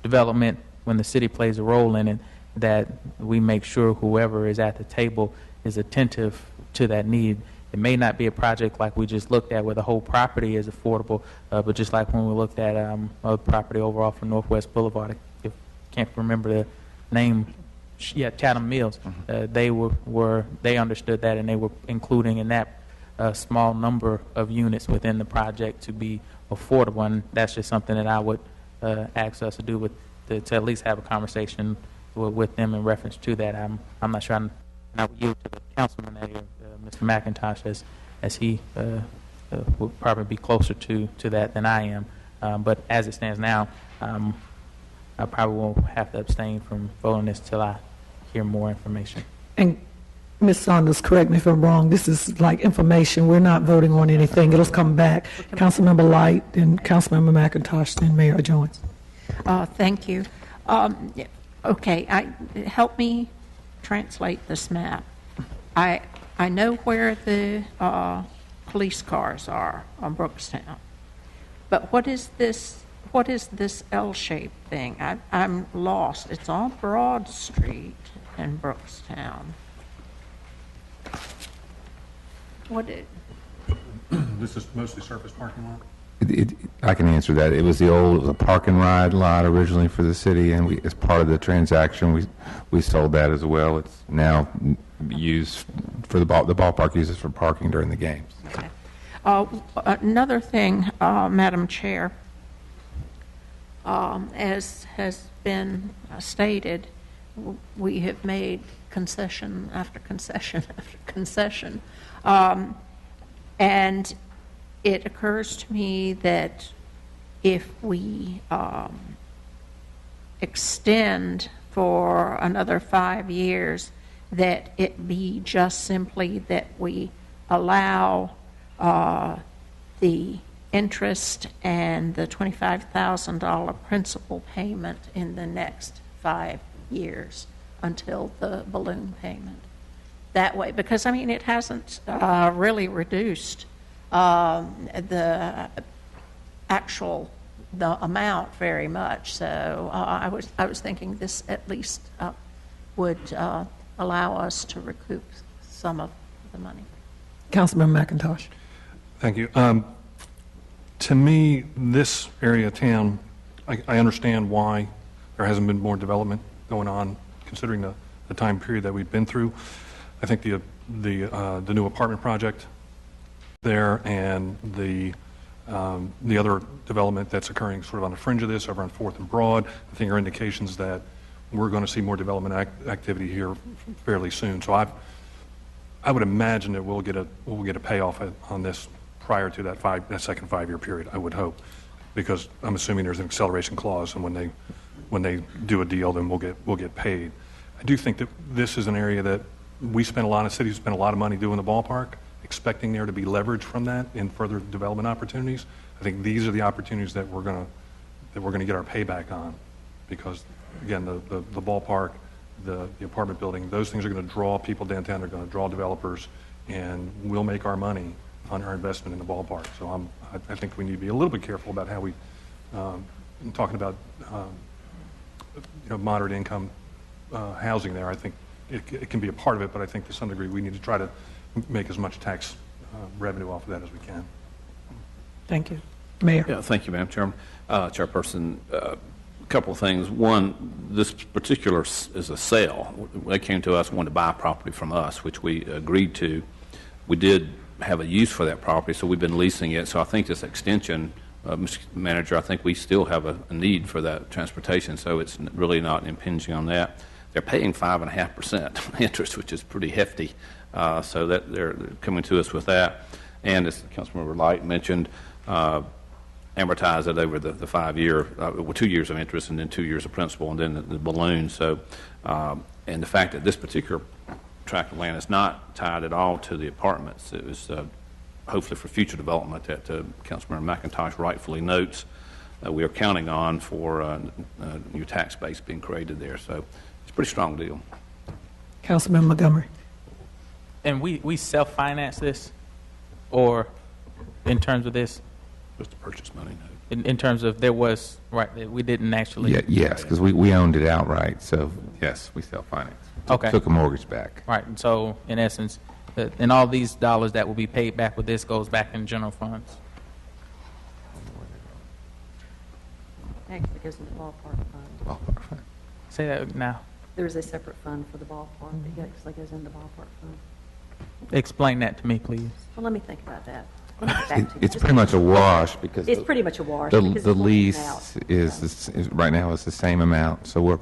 development, when the city plays a role in it, that we make sure whoever is at the table is attentive to that need. It may not be a project like we just looked at where the whole property is affordable, but just like when we looked at a property overall for Northwest Boulevard, I can't remember the name, Chatham Mills. They understood that, and they were including in that small number of units within the project to be affordable, and that's just something that I would ask us to do to at least have a conversation with them in reference to that. I'm not sure. I would yield to the councilman there, Mr. McIntosh, as he would probably be closer to that than I am. But as it stands now, I probably won't have to abstain from voting this till I hear more information. And Ms. Saunders, correct me if I'm wrong, this is like information. We're not voting on anything. It'll come back. Councilmember Light, then Councilmember McIntosh, then Mayor Jones. Thank you. Okay, help me translate this map. I know where the police cars are on Brookstown, but what is this L-shaped thing? I'm lost. It's on Broad Street in Brookstown. This is mostly surface parking lot? I can answer that. It was a park and ride lot originally for the city, and as part of the transaction, we sold that as well. It's now used for the ballpark uses for parking during the games. Okay. Another thing, Madam Chair, as has been stated, we have made concession after concession after concession, and it occurs to me that if we extend for another 5 years, that it be just simply that we allow the interest and the $25,000 principal payment in the next 5 years until the balloon payment. That way, because I mean, it hasn't really reduced the amount very much. So I was thinking this at least would allow us to recoup some of the money. Councilmember McIntosh. Thank you. To me, this area of town, I understand why there hasn't been more development going on, considering the time period that we've been through. I think the new apartment project there and the other development that's occurring sort of on the fringe of this over on 4th and Broad, I think are indications that we're going to see more development activity here fairly soon. So I would imagine that we'll get a payoff on this prior to that second 5-year period. I would hope, because I'm assuming there's an acceleration clause, and when they do a deal, then we'll get paid. I do think that this is an area that cities spend a lot of money doing the ballpark, expecting there to be leverage from that in further development opportunities. I think these are the opportunities that we're going to get our payback on, because again, the ballpark, the apartment building, those things are going to draw people downtown. They're going to draw developers, and we'll make our money on our investment in the ballpark. So I think we need to be a little bit careful about how we, talking about moderate income housing there. I think it can be a part of it, but I think to some degree we need to try to make as much tax revenue off of that as we can. Thank you. Mayor. Yeah, thank you, Madam Chairman. Chairperson, a couple of things. One, this particular is a sale. They came to us, wanted to buy a property from us, which we agreed to. We did have a use for that property, so we've been leasing it. So I think this extension Mr. Manager, I think we still have a need for that transportation, so it's really not impinging on that. They're paying 5.5% interest, which is pretty hefty, so that they're coming to us with that. And as Councilmember Light mentioned, amortize it over the 5-year, 2 years of interest and then 2 years of principal and then the balloon. So, and the fact that this particular tract of land is not tied at all to the apartments, it was hopefully for future development that Councilmember McIntosh rightfully notes we are counting on for new tax base being created there. So it's a pretty strong deal. Councilman Montgomery. And we self-finance this, or in terms of this? Just the purchase money note. In terms of there was, right, we didn't actually. Yeah, yes, because we owned it outright, so yes, we self-financed. Okay. Took a mortgage back. Right, and so in essence, and all these dollars that will be paid back with this goes back in general funds. Actually goes in the ballpark fund. Ballpark fund. Say that now. There is a separate fund for the ballpark. It actually goes in the ballpark fund. Explain that to me, please. Well, let me think about that. It's pretty much a wash because It's pretty much a wash. the because the it's working lease out. is right now is the same amount. So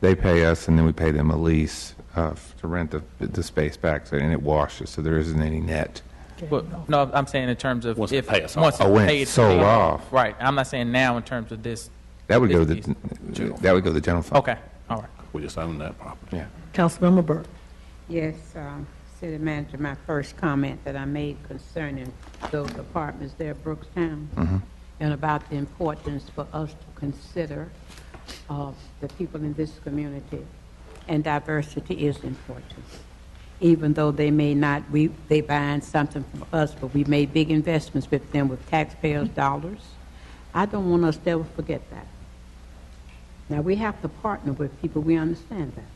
they pay us and then we pay them a lease to rent the space back, and it washes. So there isn't any net. But, no, I'm saying in terms of Once if they pay us once off. Oh, when paid- it's sold paid off. Right, I'm not saying now in terms of this. That would go to this the piece. that would go to the general fund. Okay, all right. We just own that property. Yeah. Councilmember Burke. Yes, City Manager, my first comment that I made concerning those apartments there at Brookstown and about the importance for us to consider the people in this community, and diversity is important. Even though they may not, they buying something from us, but we made big investments with them with taxpayers' dollars. I don't want us to ever forget that. Now, we have to partner with people, we understand that.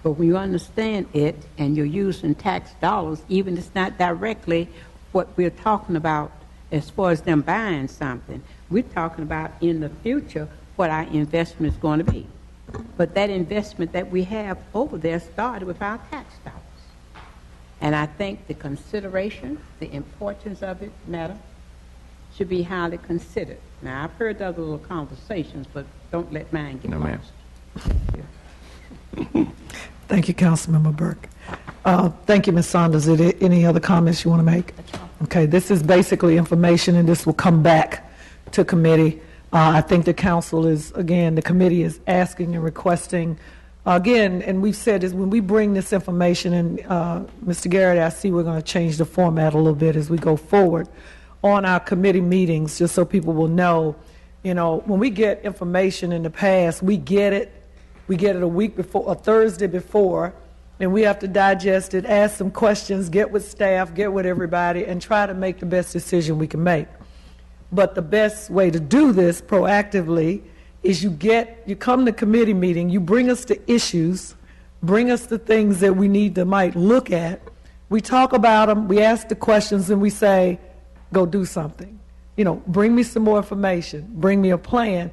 But when you understand it and you're using tax dollars, even if it's not directly what we're talking about as far as them buying something, we're talking about in the future what our investment is going to be. But that investment that we have over there started with our tax dollars. And I think the consideration, the importance of it, madam, should be highly considered. Now, I've heard other little conversations, but don't let mine get No, ma'am. lost. Thank you, Councilmember Burke. Thank you, Ms. Saunders. Are there any other comments you want to make? Okay, this is basically information, and this will come back to committee. I think the council is, again, the committee is asking and requesting, again, and we've said is when we bring this information, and Mr. Garrett, I see we're going to change the format a little bit as we go forward on our committee meetings, just so people will know, when we get information in the past, we get it a week before, a Thursday before, and we have to digest it, ask some questions, get with staff, get with everybody, and try to make the best decision we can make. But the best way to do this proactively is you come to committee meeting, you bring us the issues, bring us the things that we might look at. We talk about them, we ask the questions, and we say, go do something. Bring me some more information, bring me a plan.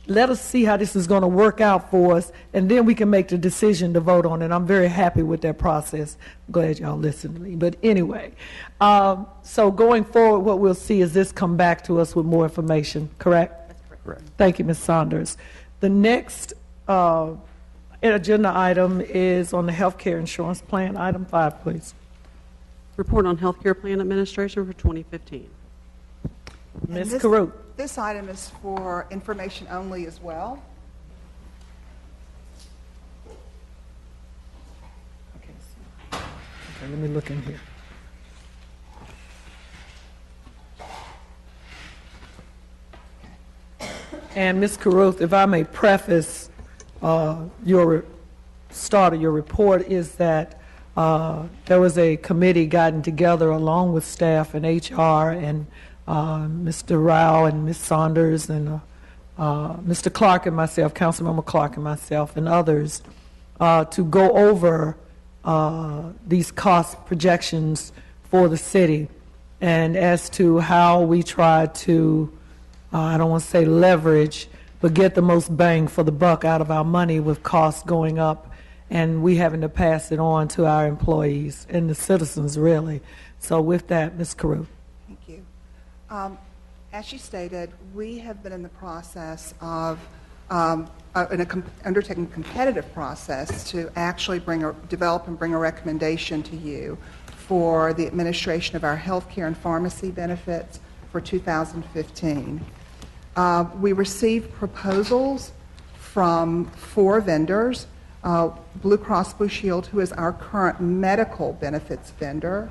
Let us see how this is going to work out for us, and then we can make the decision to vote on it. I'm very happy with that process. I'm glad y'all listened to me. But anyway, so going forward, what we'll see is this come back to us with more information, correct? That's correct. Correct. Thank you, Ms. Saunders. The next agenda item is on the health care insurance plan. Item 5, please. Report on healthcare plan administration for 2015. Ms. this- Carew. This item is for information only as well. Okay, let me look in here. And Ms. Caruth, if I may preface your start of your report, is that there was a committee gotten together along with staff and HR and Mr. Rao and Ms. Saunders and Mr. Clark and myself, Councilmember Clark and myself and others, to go over these cost projections for the city and as to how we try to, I don't want to say leverage, but get the most bang for the buck out of our money with costs going up and we having to pass it on to our employees and the citizens, really. So with that, Ms. Carew. Thank you. As you stated, we have been in the process of undertaking a competitive process to actually develop and bring a recommendation to you for the administration of our healthcare and pharmacy benefits for 2015. We received proposals from 4 vendors, Blue Cross Blue Shield, who is our current medical benefits vendor,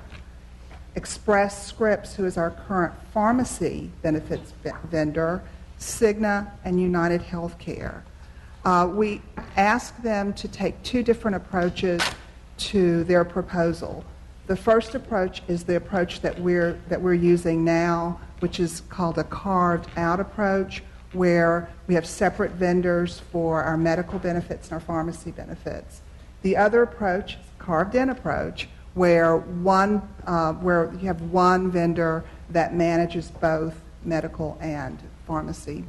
Express Scripts, who is our current pharmacy benefits vendor, Cigna, and United Healthcare. We asked them to take 2 different approaches to their proposal. The first approach is the approach that we're using now, which is called a carved-out approach, where we have separate vendors for our medical benefits and our pharmacy benefits. The other approach is a carved-in approach, where you have one vendor that manages both medical and pharmacy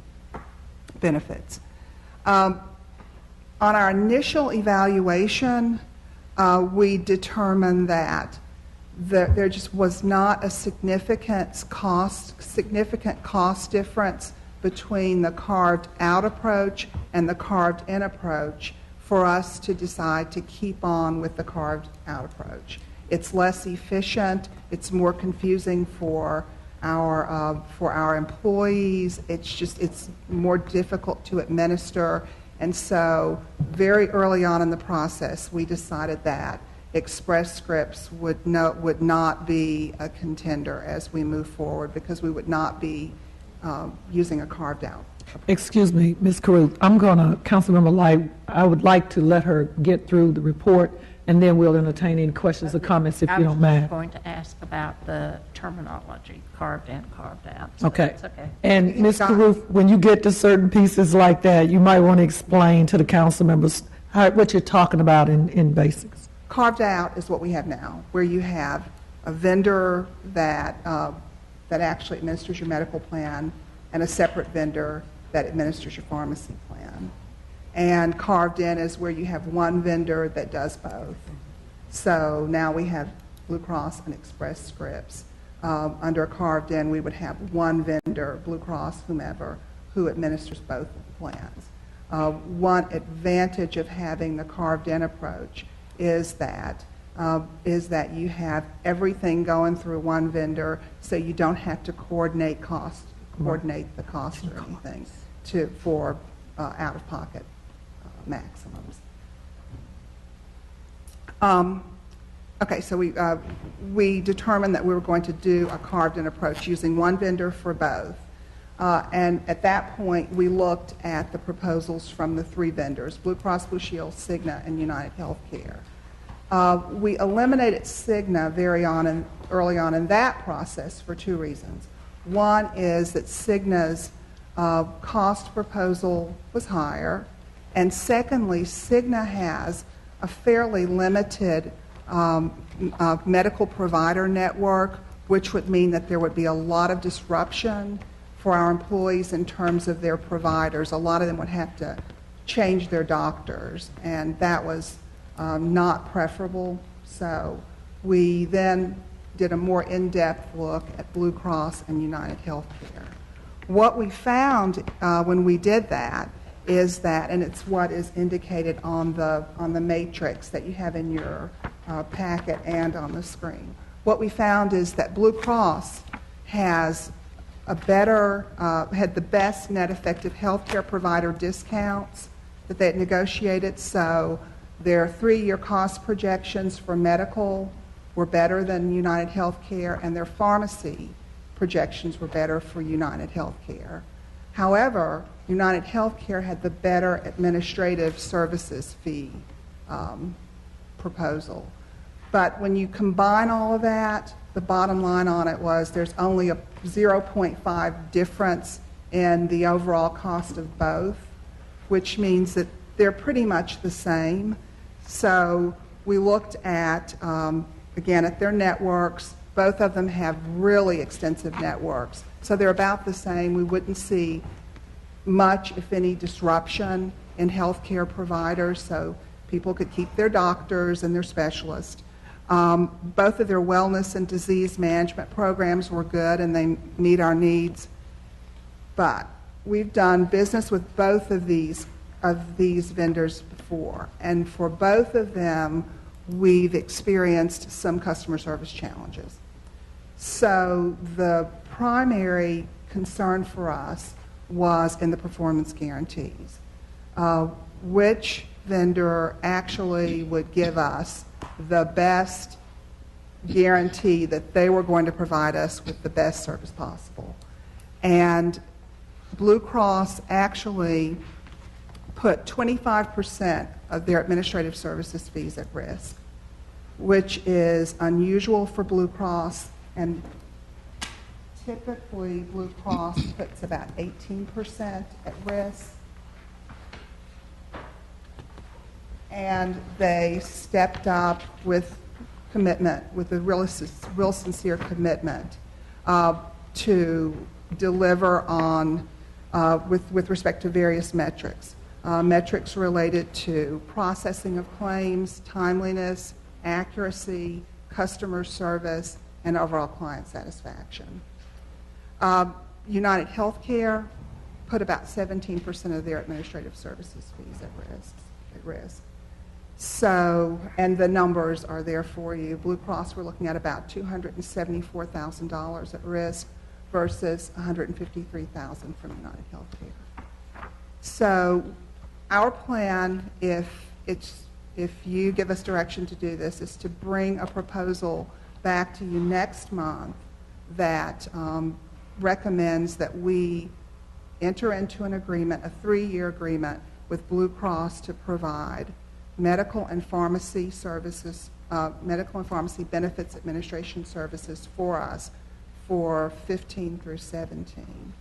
benefits. On our initial evaluation, we determined that there just was not a significant cost difference between the carved-out approach and the carved-in approach for us to decide to keep on with the carved-out approach. It's less efficient. It's more confusing for our employees. It's more difficult to administer. And so very early on in the process, we decided that Express Scripts would not be a contender as we move forward, because we would not be using a carved-out. Excuse me, Ms. Caruth, Councilmember Light, I would like to let her get through the report, and then we'll entertain any questions or comments if you don't I was mind. going to ask about the terminology, carved in, carved out. So Okay. that's okay. And Ms. Caruth, when you get to certain pieces like that, you might want to explain to the council members what you're talking about in basics. Carved out is what we have now, where you have a vendor that actually administers your medical plan and a separate vendor that administers your pharmacy plan. And carved in is where you have one vendor that does both. So now we have Blue Cross and Express Scripts. Under carved in, we would have one vendor, Blue Cross, whomever, who administers both plans. One advantage of having the carved in approach is that you have everything going through one vendor, so you don't have to coordinate the cost or anything for out-of-pocket maximums. Okay, so we determined that we were going to do a carved-in approach using one vendor for both. And at that point, we looked at the proposals from the 3 vendors, Blue Cross Blue Shield, Cigna, and United Healthcare. We eliminated Cigna early on in that process for 2 reasons. One is that Cigna's cost proposal was higher, and secondly, Cigna has a fairly limited medical provider network, which would mean that there would be a lot of disruption for our employees in terms of their providers. A lot of them would have to change their doctors, and that was not preferable. So we then did a more in-depth look at Blue Cross and United Healthcare. What we found when we did that is that, and it's what is indicated on the matrix that you have in your packet and on the screen. What we found is that Blue Cross has had the best net effective healthcare provider discounts that they had negotiated. So their 3-year cost projections for medical were better than United Healthcare, and their pharmacy projections were better for United Healthcare. However, United Healthcare had the better administrative services fee proposal. But when you combine all of that, the bottom line on it was there's only a 0.5 difference in the overall cost of both, which means that they're pretty much the same. So we looked at, again, at their networks. Both of them have really extensive networks. So they're about the same. We wouldn't see much, if any, disruption in healthcare providers, so people could keep their doctors and their specialists. Both of their wellness and disease management programs were good, and they meet our needs. But we've done business with both of these vendors before, and for both of them, we've experienced some customer service challenges. So the primary concern for us was in the performance guarantees. Which vendor actually would give us the best guarantee that they were going to provide us with the best service possible? And Blue Cross actually put 25% of their administrative services fees at risk, which is unusual for Blue Cross, and typically Blue Cross puts about 18% at risk. And they stepped up with commitment, with a real sincere commitment to deliver on, with respect to various metrics. Metrics related to processing of claims, timeliness, accuracy, customer service, and overall client satisfaction. United Healthcare put about 17% of their administrative services fees at risk. So, and the numbers are there for you. Blue Cross, we're looking at about $274,000 at risk versus $153,000 from United Healthcare. So, our plan, if you give us direction to do this, is to bring a proposal back to you next month that recommends that we enter into an agreement, a 3-year agreement with Blue Cross to provide medical and pharmacy services, medical and pharmacy benefits administration services for us for 15 through 17.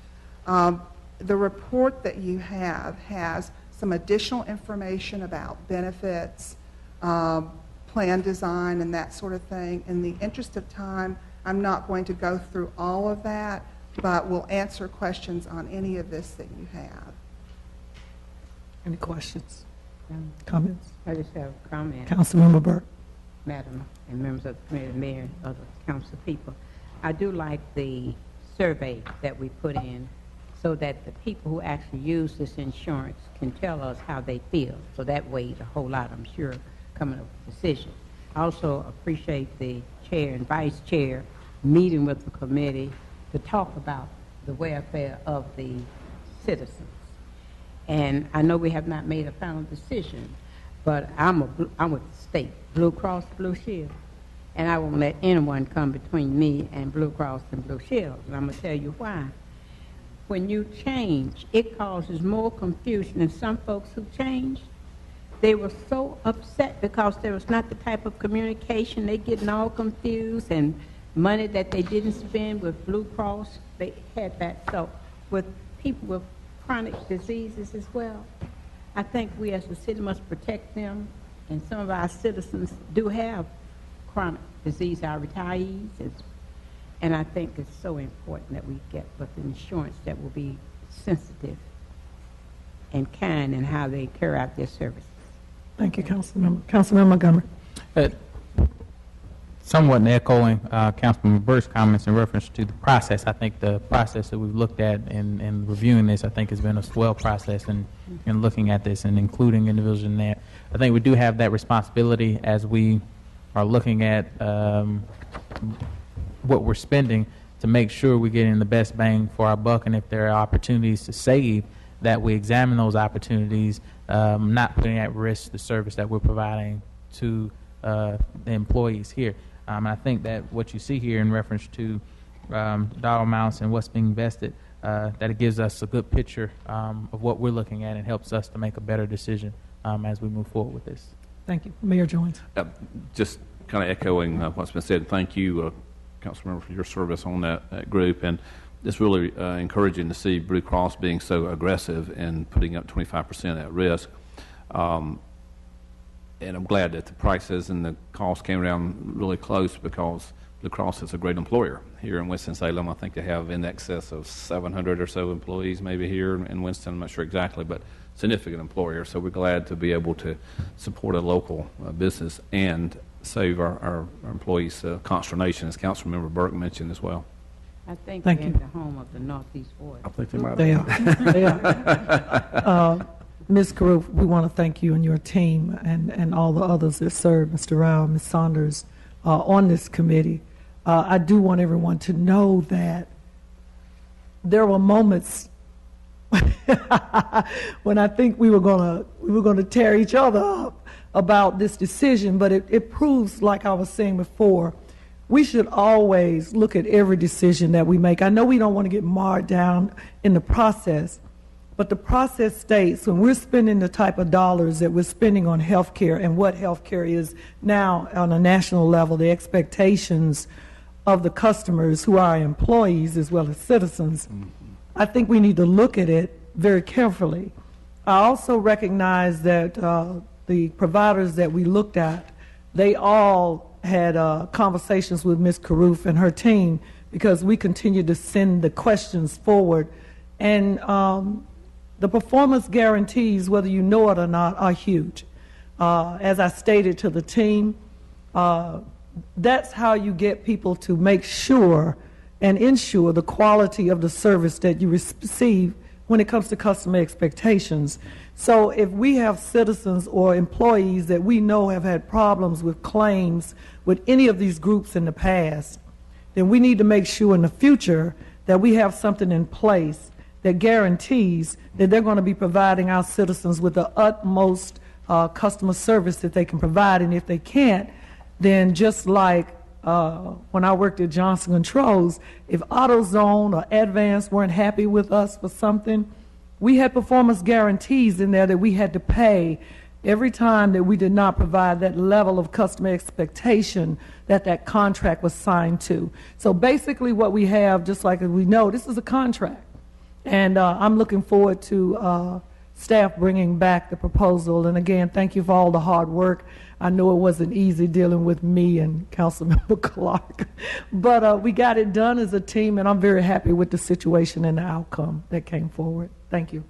The report that you have has some additional information about benefits, plan design, and that sort of thing. In the interest of time, I'm not going to go through all of that, but we'll answer questions on any of this that you have. Any questions? Comments? I just have a comment. Councilmember Burke. Madam and members of the committee, mayor, and other council people. I do like the survey that we put in so that the people who actually use this insurance can tell us how they feel. So that way, a whole lot, I'm sure, coming up with decisions. I also appreciate the chair and vice chair meeting with the committee to talk about the welfare of the citizens. And I know we have not made a final decision, but I'm with the state, Blue Cross Blue Shield. And I won't let anyone come between me and Blue Cross and Blue Shield. And I'm going to tell you why. When you change, it causes more confusion. And some folks who changed, they were so upset because there was not the type of communication. They getting all confused, and money that they didn't spend with Blue Cross, they had that. So with people with chronic diseases as well, I think we as a city must protect them, and some of our citizens do have chronic disease, our retirees, and I think it's so important that we get with insurance that will be sensitive and kind in how they carry out their services. Thank you, Councilmember. Councilmember Montgomery. Somewhat echoing Councilman Burke's comments in reference to the process. I think the process that we've looked at in reviewing this, I think, has been a swell process in looking at this and including individuals in there. I think we do have that responsibility as we are looking at what we're spending to make sure we're getting the best bang for our buck, and if there are opportunities to save, that we examine those opportunities, not putting at risk the service that we're providing to the employees here. And I think that what you see here in reference to dollar amounts and what's being invested, that it gives us a good picture of what we're looking at and helps us to make a better decision as we move forward with this. Thank you. Mayor Jones. Just kind of echoing what's been said, thank you, Councilmember, for your service on that group. And it's really encouraging to see Blue Cross being so aggressive in putting up 25% at risk. And I'm glad that the prices and the cost came down really close, because Blue Cross is a great employer here in Winston-Salem. I think they have in excess of 700 or so employees maybe here in Winston. I'm not sure exactly, but significant employer. So we're glad to be able to support a local business and save our employees consternation, as Councilmember Burke mentioned as well. I think Thank they're you. in the home of the Northeast Voice. I think they might They have. are. They are. Ms. Carruth, we want to thank you and your team and all the others that served, Mr. Rao, Ms. Saunders, on this committee. I do want everyone to know that there were moments when I think we were gonna tear each other up about this decision, but it proves, like I was saying before, we should always look at every decision that we make. I know we don't want to get marred down in the process, but the process states when we're spending the type of dollars that we're spending on health care and what health care is now on a national level, the expectations of the customers who are employees as well as citizens, I think we need to look at it very carefully. I also recognize that the providers that we looked at, they all had conversations with Ms. Carruth and her team because we continue to send the questions forward. And the performance guarantees, whether you know it or not, are huge. As I stated to the team, that's how you get people to make sure and ensure the quality of the service that you receive when it comes to customer expectations. So if we have citizens or employees that we know have had problems with claims with any of these groups in the past, then we need to make sure in the future that we have something in place that guarantees that they're going to be providing our citizens with the utmost customer service that they can provide. And if they can't, then just like when I worked at Johnson Controls, if AutoZone or Advance weren't happy with us for something, we had performance guarantees in there that we had to pay every time that we did not provide that level of customer expectation that that contract was signed to. So basically what we have, just like we know, this is a contract. And I'm looking forward to staff bringing back the proposal. And again, thank you for all the hard work. I know it wasn't easy dealing with me and Councilmember Clark, but we got it done as a team, and I'm very happy with the situation and the outcome that came forward. Thank you.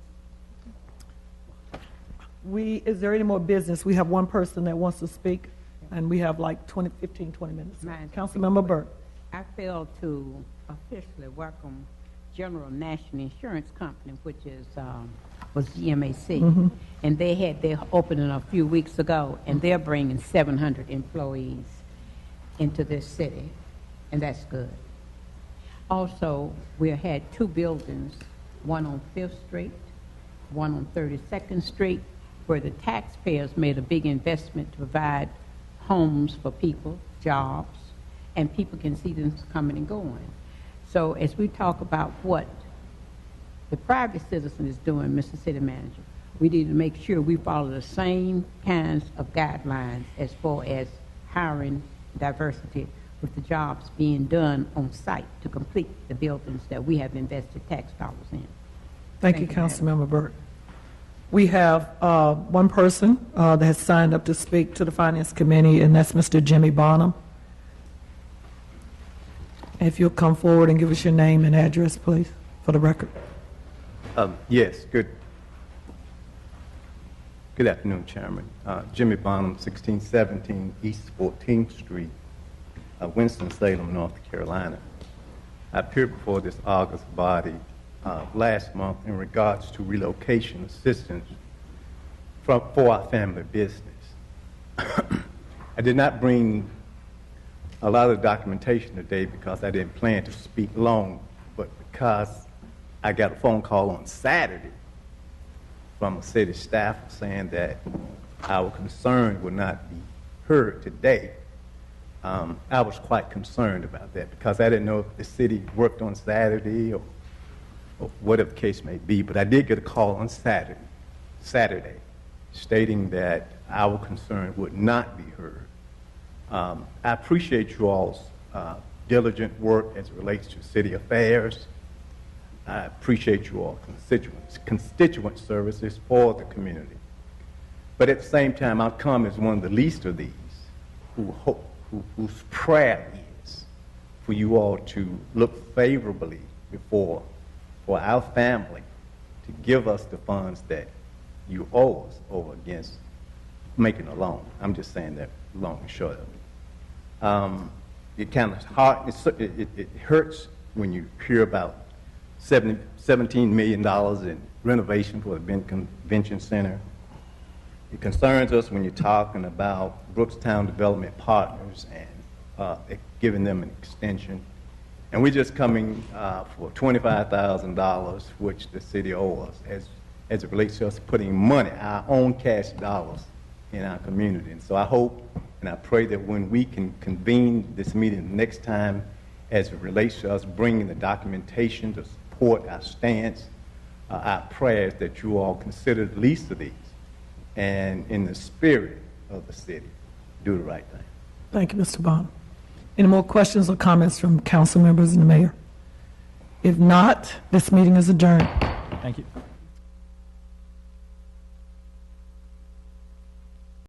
Is there any more business? We have one person that wants to speak, and we have like 15, 20 minutes. Councilmember Burke. I failed to officially welcome General National Insurance Company, which is was GMAC, and they had their opening a few weeks ago, and they're bringing 700 employees into this city, and that's good. Also, we had two buildings, one on 5th Street, one on 32nd Street, where the taxpayers made a big investment to provide homes for people, jobs, and people can see them coming and going. So as we talk about what the private citizen is doing, Mr. City Manager, we need to make sure we follow the same kinds of guidelines as far as hiring diversity with the jobs being done on site to complete the buildings that we have invested tax dollars in. Thank you, Councilmember Burke. We have one person that has signed up to speak to the Finance Committee, and that's Mr. Jimmy Bonham. If you'll come forward and give us your name and address, please, for the record. Yes, good afternoon, Chairman. Jimmy Bonham, 1617 East 14th Street, Winston-Salem, North Carolina. I appeared before this august body last month in regards to relocation assistance for our family business. I did not bring a lot of documentation today because I didn't plan to speak long, but because I got a phone call on Saturday from a city staff saying that our concern would not be heard today. I was quite concerned about that because I didn't know if the city worked on Saturday or whatever the case may be, but I did get a call on Saturday stating that our concern would not be heard. I appreciate you all's diligent work as it relates to city affairs. I appreciate you all constituent services for the community. But at the same time, I come as one of the least of these whose prayer is for you all to look favorably for our family to give us the funds that you owe us over against making a loan. I'm just saying that long and short of it. It kind of hard, it hurts when you hear about $17 million in renovation for the convention center. It concerns us when you're talking about Brookstown Development Partners and giving them an extension. And we're just coming for $25,000, which the city owes us, as it relates to us putting money, our own cash dollars, in our community. And so I hope and I pray that when we can convene this meeting next time, as it relates to us bringing the documentation to support our stance, our prayers, that you all consider the least of these, and in the spirit of the city, do the right thing. Thank you, Mr. Bonham. Any more questions or comments from council members and the mayor? If not, this meeting is adjourned. Thank you.